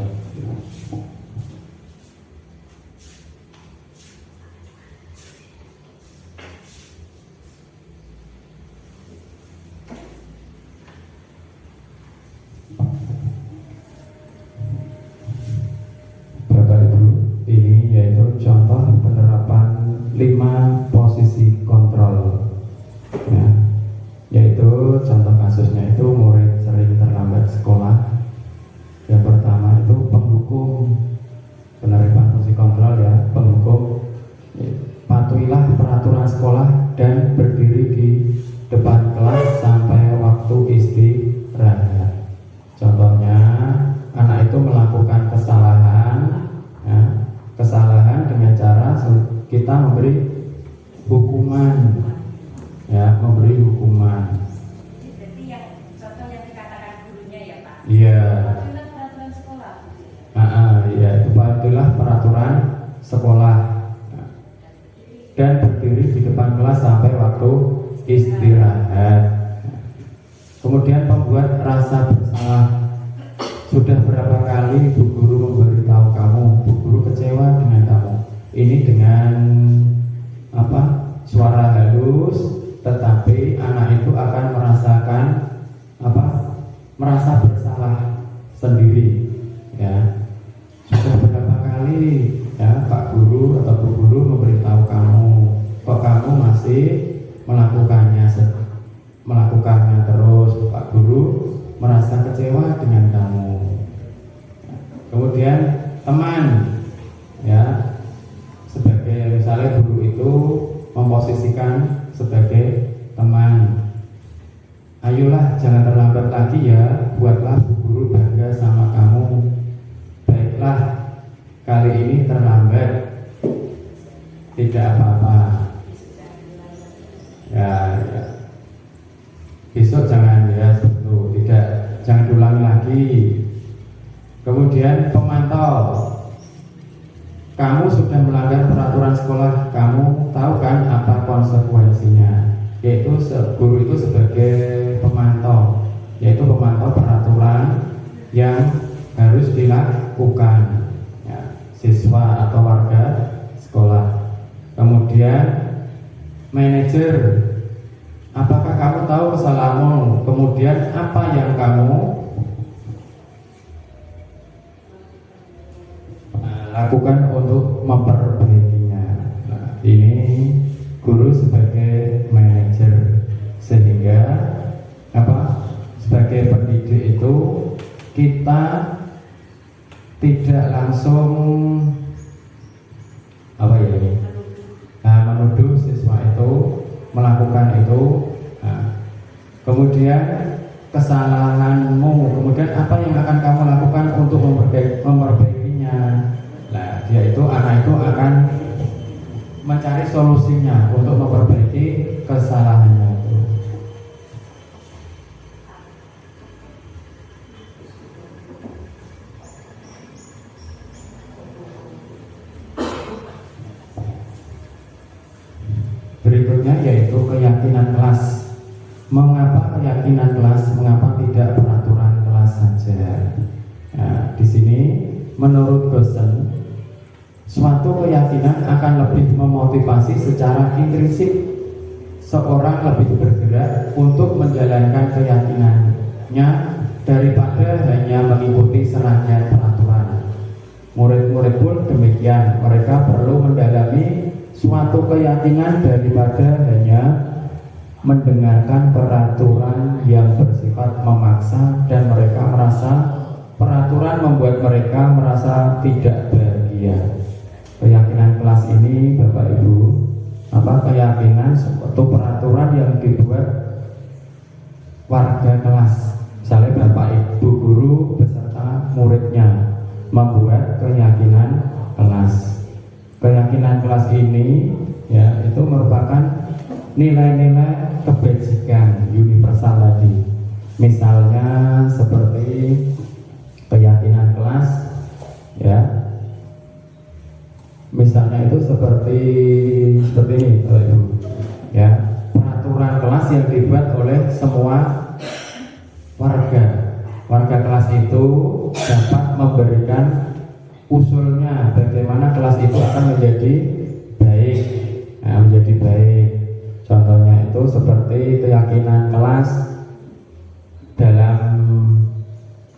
Bapak Ibu, ini yaitu contoh penerapan 5 posisi kontrol, ya, yaitu contoh kasusnya itu murid sering terlambat sekolah. Yang pertama itu penghukum, penerapan posisi kontrol ya, penghukum, patuhilah peraturan sekolah dan berdiri di depan kelas sampai waktu istirahat. Contohnya anak itu melakukan kesalahan, ya, kesalahan dengan cara kita memberi hukuman, ya, memberi hukuman. Berarti yang contoh yang dikatakan gurunya ya Pak? Iya. Patuhilah peraturan sekolah. Iya, itu patuhilah peraturan sekolah dan berdiri di depan kelas sampai waktu istirahat. Kemudian pembuat rasa bersalah. Sudah berapa kali Bu Guru memberitahu kamu, Bu Guru kecewa dengan kamu. Ini dengan suara halus, tetapi anak itu akan merasakan merasa bersalah sendiri, ya. Sudah berapa kali ya Pak Guru atau Bu Guru memberitahu kamu, kok kamu masih melakukannya terus. Pak Guru merasa kecewa dengan kamu. Kemudian teman, ya, sebagai misalnya guru itu memposisikan sebagai teman. Ayolah, jangan terlambat lagi ya, buatlah Bu Guru bangga sama kamu. Baiklah, kali ini terlambat, tidak apa-apa. Ya. Besok jangan ya, betul, tidak, jangan diulangi lagi. Kemudian pemantau, kamu sudah melanggar peraturan sekolah, kamu tahu kan apa konsekuensinya? Yaitu guru itu sebagai pemantau, yaitu pemantau peraturan yang harus dilakukan ya, siswa atau warga sekolah. Kemudian manajer, apakah kamu tahu kesalahanmu? Kemudian apa yang kamu lakukan untuk memperbaikinya? Nah, ini guru sebagai manajer, sehingga sebagai pendidik itu kita tidak langsung menuduh siswa itu melakukan itu. Nah, kemudian kesalahanmu, kemudian apa yang akan kamu lakukan untuk memperbaikinya. Nah, dia itu, anak itu akan mencari solusinya untuk memperbaiki kesalahannya itu. Berikutnya yaitu keyakinan kelas. Mengapa keyakinan kelas? Mengapa tidak peraturan kelas saja? Nah, di sini menurut dosen, suatu keyakinan akan lebih memotivasi secara intrinsik seorang lebih bergerak untuk menjalankan keyakinannya daripada hanya mengikuti serangkaian peraturan. Murid-murid pun demikian, mereka perlu mendalami suatu keyakinan daripada hanya mendengarkan peraturan yang bersifat memaksa dan mereka merasa peraturan membuat mereka merasa tidak bahagia. Keyakinan kelas ini, Bapak Ibu, keyakinan suatu peraturan yang dibuat warga kelas, misalnya Bapak Ibu guru beserta muridnya membuat keyakinan kelas. Keyakinan kelas ini ya itu merupakan nilai-nilai kebajikan universal tadi. Misalnya seperti keyakinan kelas ya. Misalnya itu seperti ini, ya, peraturan kelas yang dibuat oleh semua warga kelas itu dapat memberikan usulnya bagaimana kelas itu akan menjadi baik. Nah, menjadi baik. Contohnya itu seperti keyakinan kelas dalam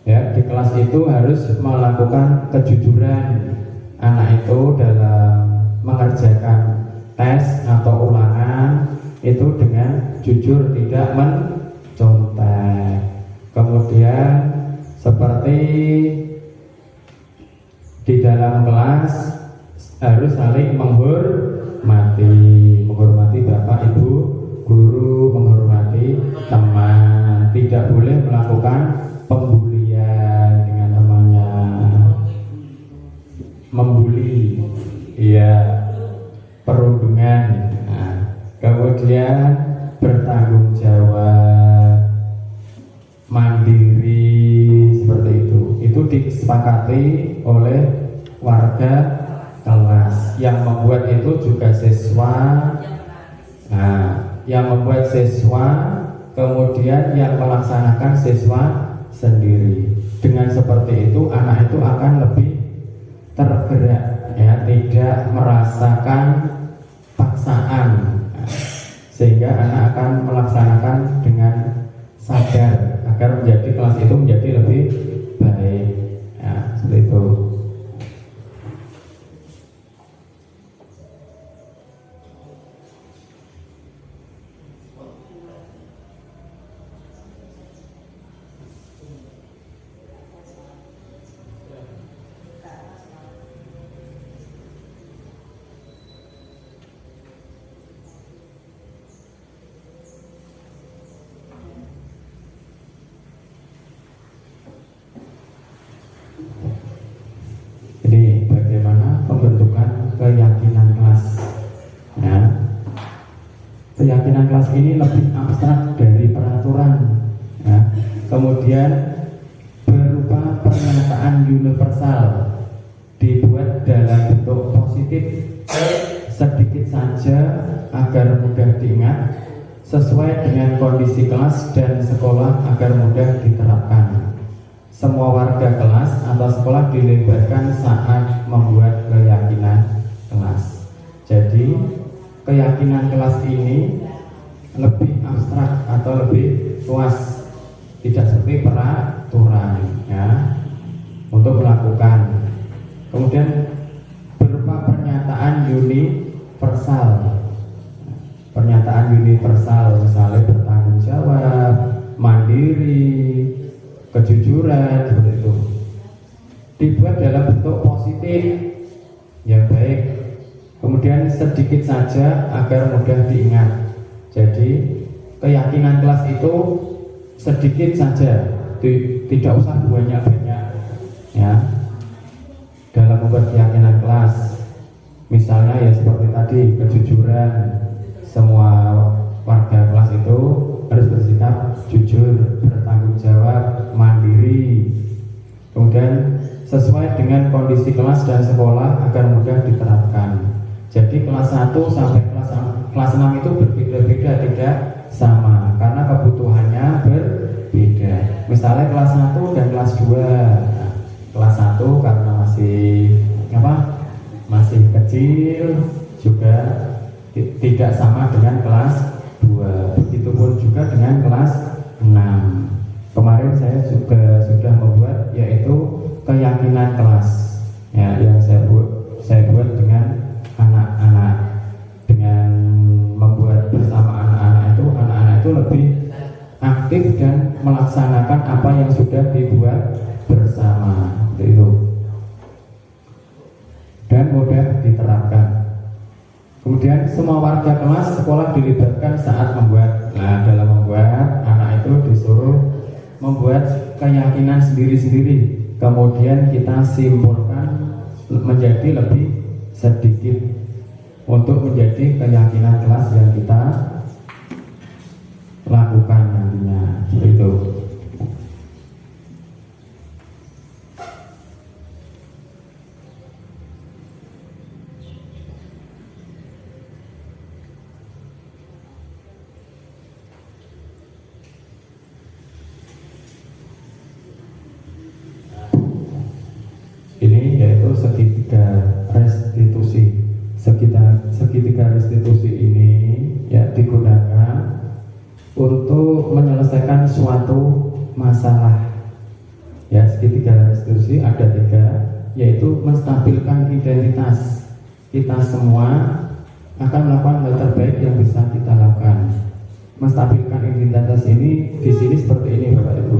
ya di kelas itu harus melakukan kejujuran. Anak itu dalam mengerjakan tes atau ulangan itu dengan jujur, tidak mencontek. Kemudian seperti di dalam kelas harus saling menghormati Bapak Ibu guru, menghormati teman, tidak boleh melakukan pembulian dengan temannya, membuli, ya, perundungan. Nah, kemudian bertanggung jawab, mandiri, seperti itu. Itu disepakati oleh warga kelas. Yang membuat itu juga siswa. Nah, yang membuat siswa, kemudian yang melaksanakan siswa sendiri. Dengan seperti itu, anak itu akan lebih tergerak, ya, tidak merasakan paksaan, sehingga anak akan melaksanakan dengan sadar agar menjadi kelas itu menjadi lebih baik, ya, seperti itu. keyakinan kelas ini lebih abstrak dari peraturan, ya. Kemudian berupa pernyataan universal, dibuat dalam bentuk positif, sedikit saja agar mudah diingat, sesuai dengan kondisi kelas dan sekolah agar mudah diterapkan. Semua warga kelas atau sekolah dilibatkan saat membuat keyakinan kelas. Jadi keyakinan kelas ini lebih abstrak atau lebih luas, tidak seperti peraturan, ya, untuk melakukan. Kemudian berupa pernyataan universal. Pernyataan universal misalnya bertanggung jawab, mandiri, kejujuran, seperti itu. Dibuat dalam bentuk positif yang baik. Kemudian sedikit saja agar mudah diingat. Jadi keyakinan kelas itu sedikit saja, tidak usah banyak-banyak, ya, dalam membuat keyakinan kelas. Misalnya ya seperti tadi, kejujuran. Semua warga kelas itu harus bersikap jujur, bertanggung jawab, mandiri. Kemudian sesuai dengan kondisi kelas dan sekolah agar mudah diterapkan. Jadi kelas 1 sampai kelas 6 itu berbeda-beda, tidak sama karena kebutuhannya berbeda. Misalnya kelas 1 dan kelas 2. Nah, kelas 1 karena masih kecil juga tidak sama dengan kelas 2. Begitupun juga dengan kelas 6. Kemarin saya juga sudah membuat yaitu keyakinan kelas, ya, yang saya buat dengan anak-anak. Dengan membuat bersama anak-anak itu lebih aktif dan melaksanakan apa yang sudah dibuat bersama, itu, dan mudah diterapkan. Kemudian semua warga kelas sekolah dilibatkan saat membuat. Nah, dalam membuat, anak itu disuruh membuat keyakinan sendiri-sendiri. Kemudian kita simpulkan menjadi lebih sedikit untuk menjadi keyakinan kelas yang kita lakukan nantinya. Itu. Ini yaitu segitiga restitusi. Segitiga restitusi ini ya digunakan untuk menyelesaikan suatu masalah. Ya, segitiga restitusi ada 3, yaitu menstabilkan identitas. Kita semua akan melakukan hal terbaik yang bisa kita lakukan. Menstabilkan identitas ini di sini seperti ini, Bapak Ibu.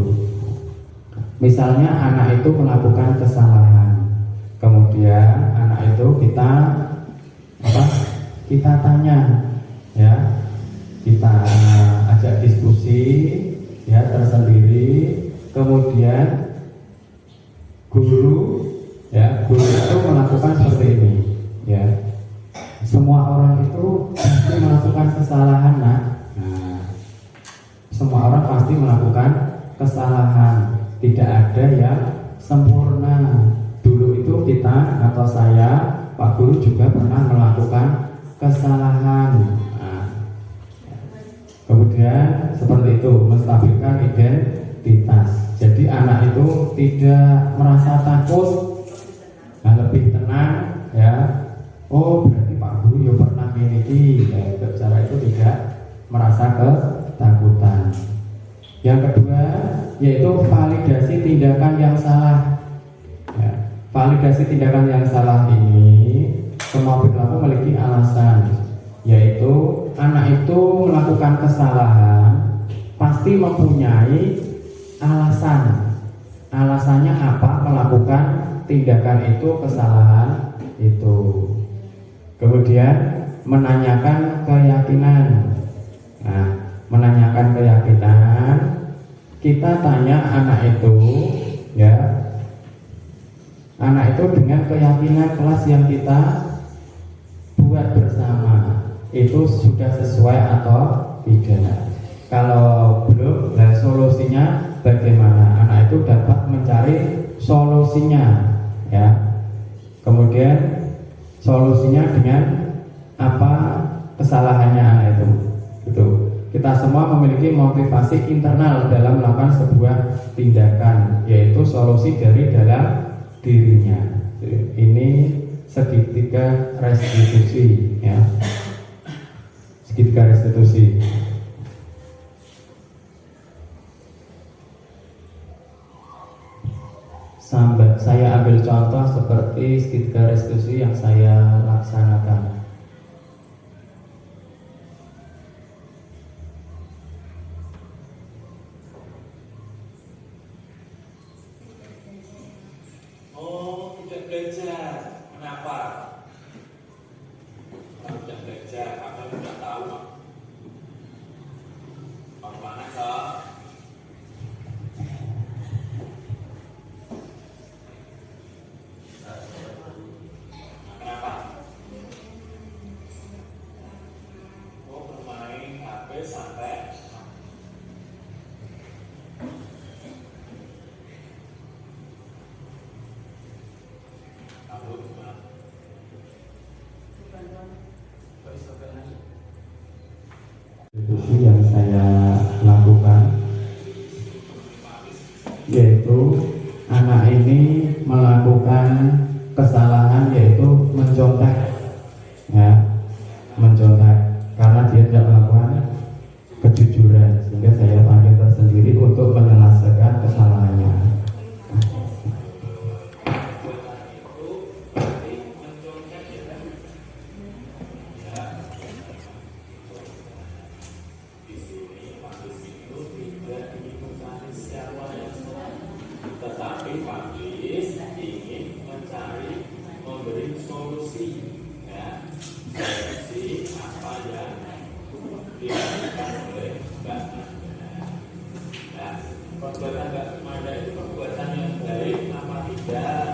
Misalnya anak itu melakukan kesalahan, kemudian anak itu kita tanya, ya, kita ajak diskusi, ya, tersendiri. Kemudian guru itu melakukan seperti ini, ya. Semua orang itu pasti melakukan kesalahan, nah, semua orang pasti melakukan kesalahan. Tidak ada yang sempurna. Dulu itu kita atau saya, Pak Guru juga pernah melakukan kesalahan. Nah, kemudian seperti itu, menstabilkan identitas. Jadi anak itu tidak merasa takut, lebih tenang, ya. Oh, berarti Pak Guru ya pernah ini. Cara itu tidak merasa ketakutan. Yang kedua yaitu validasi tindakan yang salah. Ya, validasi tindakan yang salah ini semua perilaku memiliki alasan, yaitu anak itu melakukan kesalahan pasti mempunyai alasan. Alasannya apa melakukan tindakan itu, kesalahan itu. Kemudian menanyakan keyakinan. Nah, menanyakan keyakinan, kita tanya anak itu, ya, anak itu dengan keyakinan kelas yang kita buat bersama. itu sudah sesuai atau tidak. Kalau belum, nah solusinya bagaimana? Anak itu dapat mencari solusinya, ya. Kemudian solusinya dengan apa kesalahannya anak itu. Gitu. Kita semua memiliki motivasi internal dalam melakukan sebuah tindakan, yaitu solusi dari dalam dirinya. Ini segitiga restitusi, ya. Segitiga restitusi. Sampai saya ambil contoh seperti segitiga restitusi yang saya laksanakan. Oh, tidak belajar. Kenapa? Kalau tidak belajar, apa tidak tahu? Bagaimana kok? Kenapa? Oh, bermain HP sampai Restitusi yang saya lakukan, yaitu anak ini melakukan kesalahan yaitu mencontek, ya, mencontek karena dia tidak melakukan kejujuran, sehingga saya panggil tersendiri untuk menyelesaikan kesalahannya. Tetapi Pakis ingin mencari, memberi solusi, ya, solusi apa yang dilakukan oleh Mbak Manda. Ya, perbuatan Mbak Manda itu perbuatan yang baik apa tidak?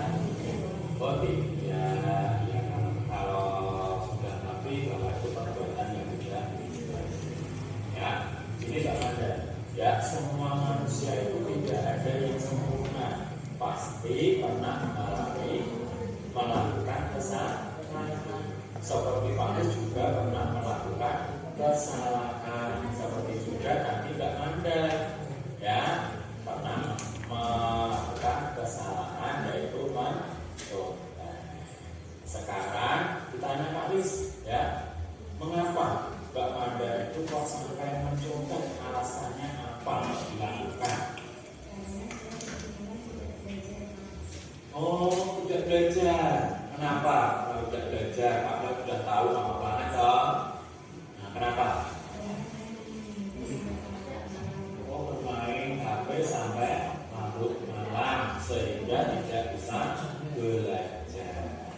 Oh tidak, ya kalau sudah tapi kalau itu perbuatan yang tidak baik. Ya, ini Mbak Manda. Ya, semua manusia itu tidak ada yang sempurna. Pasti pernah mengalami melakukan kesalahan. Seperti Paulus juga pernah melakukan kesalahan. Seperti juga nanti Mbak Manda, ya, pernah melakukan kesalahan yaitu mencontek. Sekarang ditanya Paulus, ya, mengapa Mbak Manda itu kok sampai mencontek? Alasannya apa dilakukan? Oh, tidak belajar. Kenapa? Kalau tidak belajar, apa sudah tahu nama planet toh? Nah, kenapa? Oh, bermain HP sampai larut malam sehingga tidak bisa belajar.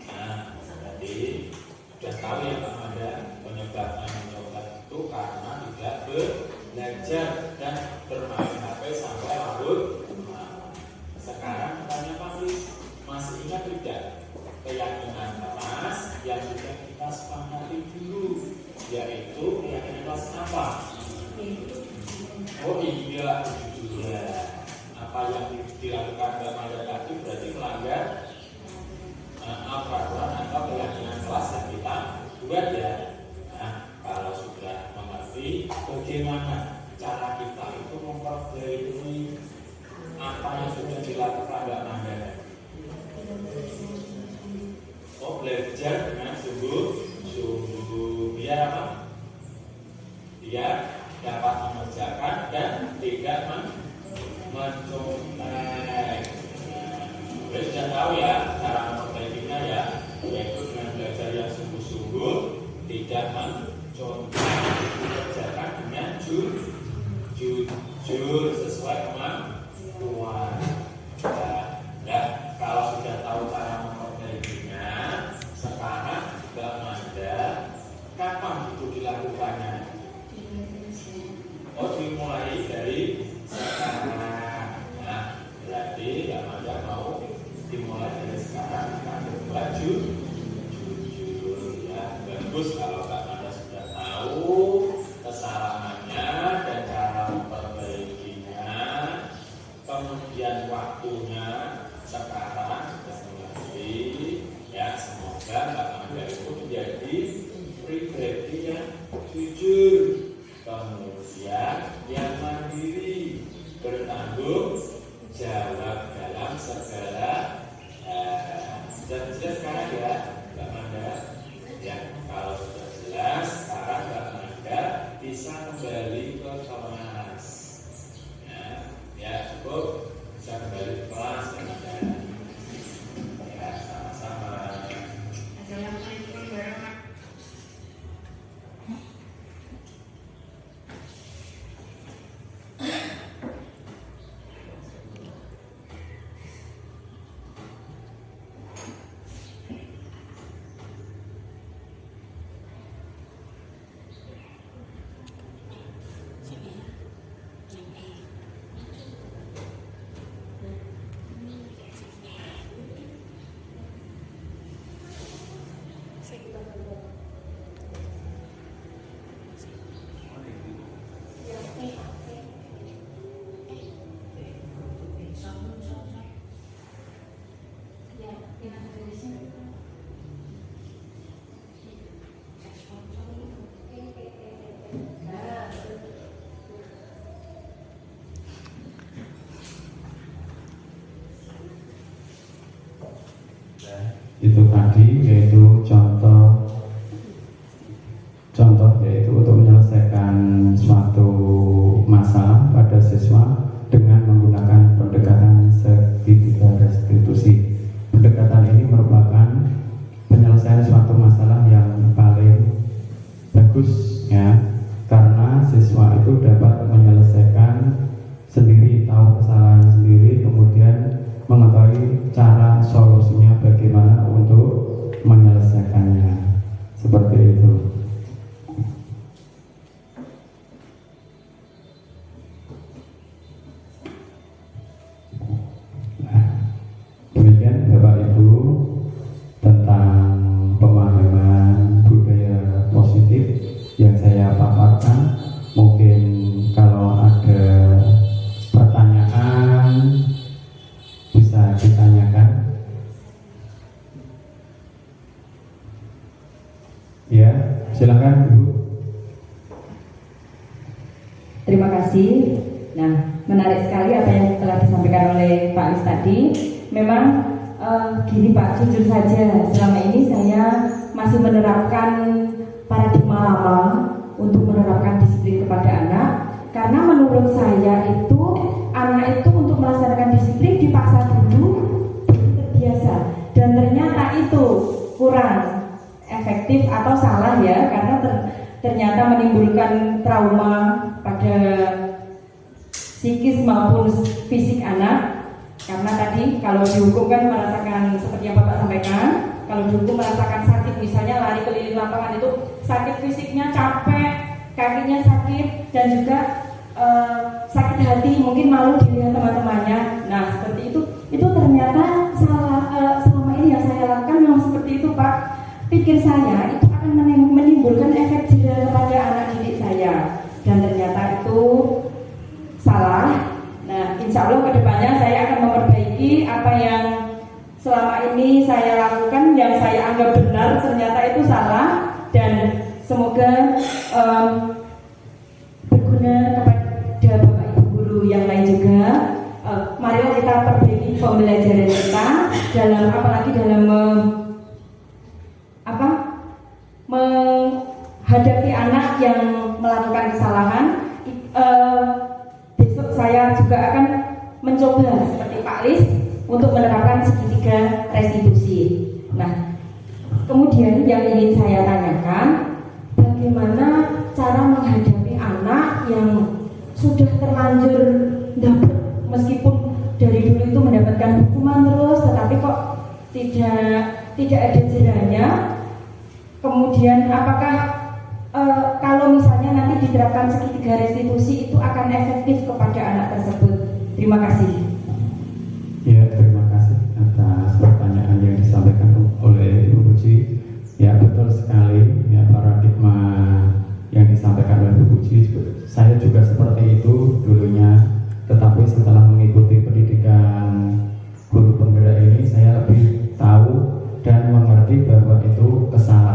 Nah, jadi sudah tahu ya Pak Manda, penyebabnya mencoba itu karena tidak belajar dan bermain HP sampai larut malam. Sekarang tanya Pak Lis, masih ingat tidak keyakinan keras yang sudah kita sepakati dulu, yaitu keyakinan keras apa? Oh iya, kejujuran. Apa yang dilakukan Mbak Manda tadi berarti melanggar peraturan atau keyakinan kelas yang kita buat ya. Nah, kalau sudah mengerti bagaimana cara kita itu memperbaiki apa yang sudah dilakukan Mbak Manda. Oh, belajar dengan sungguh biar apa? Biar dapat mengerjakan dan tidak mencontek. Kita sudah tahu ya cara memperbaikinya ya, yaitu dengan belajar yang sungguh-sungguh, tidak mencontek, dikerjakan dengan jujur sesuai kemampuan. Ya, kalau sudah tahu cara memperbaikinya, sekarang Mbak Manda, kapan itu dilakukannya? Oh, dimulai dari sekarang. Nah, berarti Mbak Manda mau dimulai dari sekarang akan berbaju jujur ya. Bagus kalau Mbak itu menjadi pribadi yang jujur, kemudian yang mandiri, bertanggung jawab dalam segala sudah jelas sekarang ya Mbak Manda ya, kalau sudah jelas sekarang Mbak Manda bisa kembali ke kelas ya cukup bisa kembali ke kelas Mbak Manda ya, sama-sama. Itu tadi yaitu contoh yaitu untuk menyelesaikan suatu masalah pada siswa dengan menggunakan pendekatan segitiga restitusi. Pendekatan ini merupakan penyelesaian suatu masalah yang paling bagus ya, karena siswa itu dapat menyelesaikan sendiri, tahu kesalahan sendiri, kemudian mengetahui cara solusinya bagaimana untuk menyelesaikannya. Seperti itu. Nah, demikian Bapak Ibu tentang pemahaman budaya positif yang saya paparkan. Mungkin kalau ada pertanyaan bisa ditanyakan. Ya, silakan Bu. Terima kasih. Nah, menarik sekali apa yang telah disampaikan oleh Pak Lis tadi. Memang gini Pak, jujur saja selama ini saya masih menerapkan paradigma lama untuk menerapkan disiplin kepada anak, karena menurut saya itu anak itu untuk melaksanakan disiplin dipaksa dulu terbiasa, dan ternyata itu kurang efektif atau salah ya, karena ternyata menimbulkan trauma pada psikis maupun fisik anak. Karena tadi kalau dihukum kan merasakan seperti yang Bapak sampaikan, kalau dihukum merasakan sakit, misalnya lari keliling lapangan itu sakit fisiknya, capek, kakinya sakit, dan juga sakit hati, mungkin malu dilihat teman-temannya. Nah seperti itu ternyata salah. Selama ini yang saya lakukan memang seperti itu Pak. Pikir saya itu akan menimbulkan efek jerah kepada anak didik saya, dan ternyata itu salah. Nah, insya Allah kedepannya saya akan memperbaiki apa yang selama ini saya lakukan, yang saya anggap benar ternyata itu salah, dan semoga berguna kepada Bapak Ibu guru yang lain juga. Marilah kita perbaiki pembelajaran kita dalam apalagi dalam menghadapi anak yang melakukan kesalahan. Besok saya juga akan mencoba seperti Pak Lis untuk menerapkan segitiga restitusi. Nah, kemudian yang ingin saya tanyakan, bagaimana cara menghadapi anak yang sudah terlanjur dapat, meskipun dari dulu itu mendapatkan hukuman terus, tetapi kok tidak ada jerahnya. Kemudian apakah kalau misalnya nanti diterapkan segitiga restitusi itu akan efektif kepada anak tersebut? Terima kasih. Ya, terima kasih atas pertanyaan yang disampaikan oleh Ibu Puji. Ya, betul sekali ya, paradigma yang disampaikan oleh Ibu Puji. Saya juga seperti itu dulunya, tetapi setelah mengikuti pendidikan guru penggerak ini, saya lebih tahu dan mengerti bahwa itu kesalahan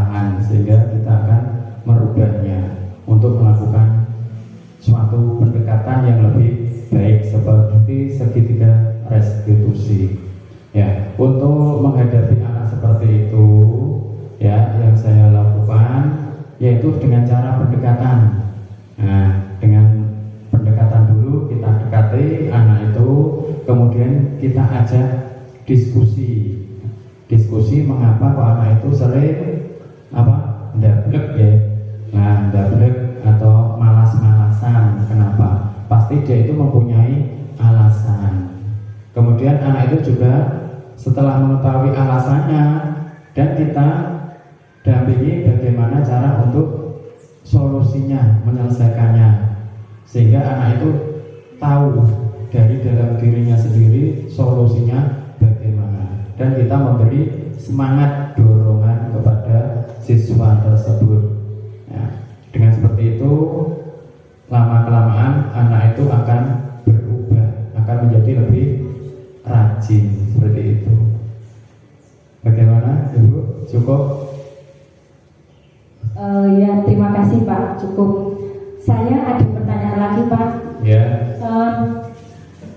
yaitu dengan cara pendekatan. Nah, dengan pendekatan dulu kita dekati anak itu, kemudian kita ajak diskusi mengapa kok anak itu sering ndablek ya. Nah, ndablek atau malas-malasan, kenapa? Pasti dia itu mempunyai alasan. Kemudian anak itu juga setelah mengetahui alasannya, dan kita dampingi bagaimana cara untuk solusinya, menyelesaikannya, sehingga anak itu tahu dari dalam dirinya sendiri solusinya bagaimana, dan kita memberi semangat dorongan kepada siswa tersebut. Ya, dengan seperti itu lama-kelamaan anak itu akan berubah, akan menjadi lebih rajin seperti itu. Bagaimana Ibu? Cukup? Ya, terima kasih Pak, cukup. Saya ada pertanyaan lagi Pak. Ya.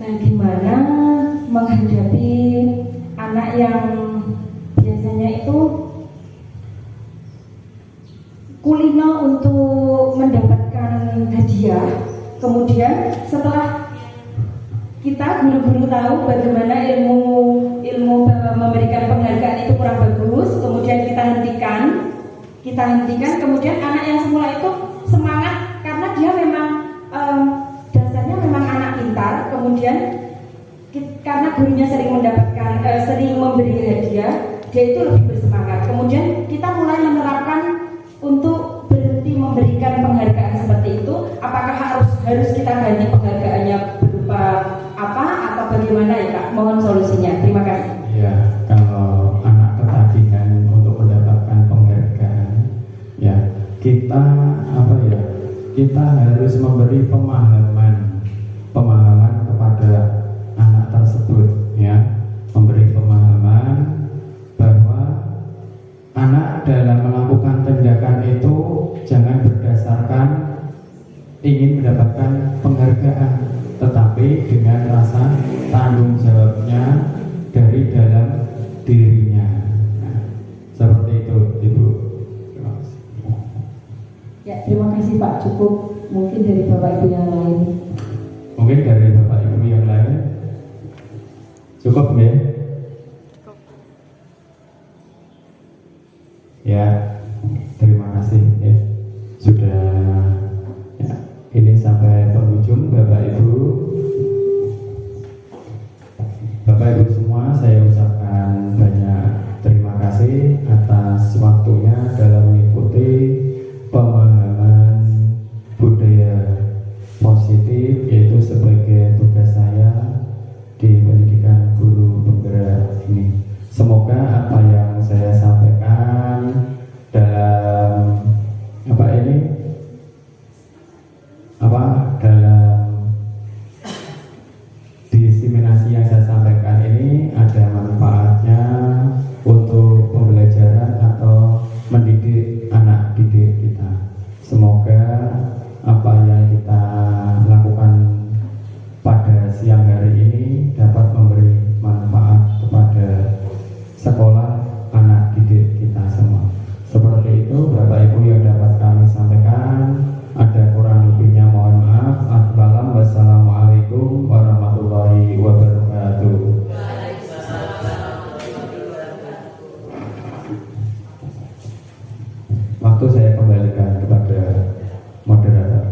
Gimana menghadapi anak yang biasanya itu kulino untuk mendapatkan hadiah, kemudian setelah kita guru-guru tahu bagaimana ilmu memberikan penghargaan itu kurang bagus, kemudian kita hentikan, kemudian anak yang semula itu semangat karena dia memang dasarnya memang anak pintar, kemudian karena gurunya sering memberi hadiah, dia itu lebih bersemangat. Kemudian kita mulai menerapkan untuk berhenti memberikan penghargaan seperti itu. Apakah harus kita ganti penghargaannya berupa apa atau bagaimana ya Kak? Mohon solusinya. Terima kasih. Ya, kalau anak ketagihan untuk mendapatkan penghargaan, ya kita harus memberi pemahaman kepada anak tersebut, ya, memberi pemahaman bahwa anak dalam melakukan tindakan itu jangan berdasarkan ingin mendapatkan penghargaan, tetapi dengan rasa tanggung jawabnya dari dalam dirinya. Nah, seperti itu Ibu. Terima kasih. Ya, terima kasih Pak, cukup. Mungkin dari Bapak Ibu yang lain. Mungkin dari Bapak Ibu yang lain cukup ya? Ya, terima kasih ya. Sudah ya, ini sampai penghujung Bapak Ibu. Bapak Ibu semua, saya ucapkan banyak terima kasih atas waktunya dalam mengikuti pemahaman budaya positif, yaitu sebagai tugas saya di pendidikan guru penggerak ini. Semoga apa yang saya sampaikan dalam dalam diseminasi yang saya sampaikan ini ada manfaatnya untuk pembelajaran atau mendidik anak didik kita. Semoga apa yang kita lakukan pada siang hari ini dapat memberi manfaat kepada sekolah anak didik kita semua. Seperti itu Bapak Ibu yang dapat kami sampaikan. Ada kurang lebihnya mohon maaf. Wassalamualaikum warahmatullahi wabarakatuh. Waktu saya kembalikan kepada moderator.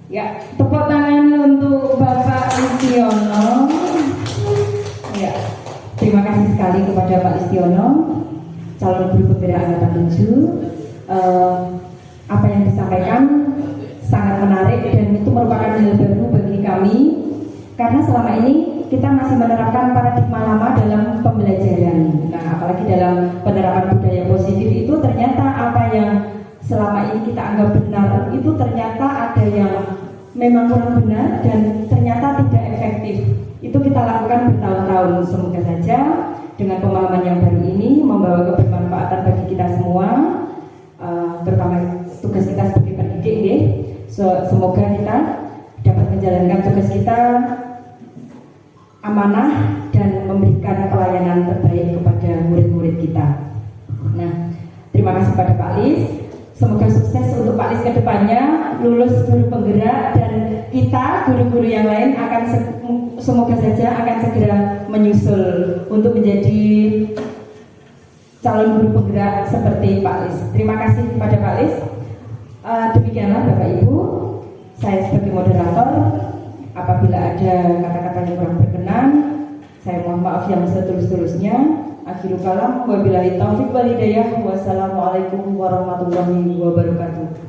Ya, tepuk tangan untuk Bapak Listiono. Ya, terima kasih sekali kepada Pak Listiono, calon guru penggerak angkatan 7. Apa yang disampaikan sangat menarik dan itu merupakan hal baru bagi kami, karena selama ini kita masih menerapkan paradigma lama dalam pembelajaran. Nah, apalagi dalam penerapan budaya positif itu ternyata apa yang selama ini kita anggap benar itu ternyata ada yang memang kurang benar dan ternyata tidak efektif. Itu kita lakukan bertahun-tahun. Semoga saja dengan pemahaman yang baru ini membawa kebermanfaatan bagi kita semua, terutama tugas kita sebagai pendidik ya. Semoga kita dapat menjalankan tugas kita amanah dan memberikan pelayanan terbaik kepada murid-murid kita. Nah, terima kasih pada Pak Lis. Semoga sukses untuk Pak Lis ke depannya, lulus guru penggerak, dan kita guru-guru yang lain akan semoga saja akan segera menyusul untuk menjadi calon guru penggerak seperti Pak Lis. Terima kasih kepada Pak Lis. Demikianlah Bapak Ibu, saya sebagai moderator. Apabila ada kata-kata yang kurang berkenan, saya mohon maaf yang setulus-tulusnya. Akhirul kalam, wabillahi taufiq wal hidayah. Wassalamualaikum warahmatullahi wabarakatuh.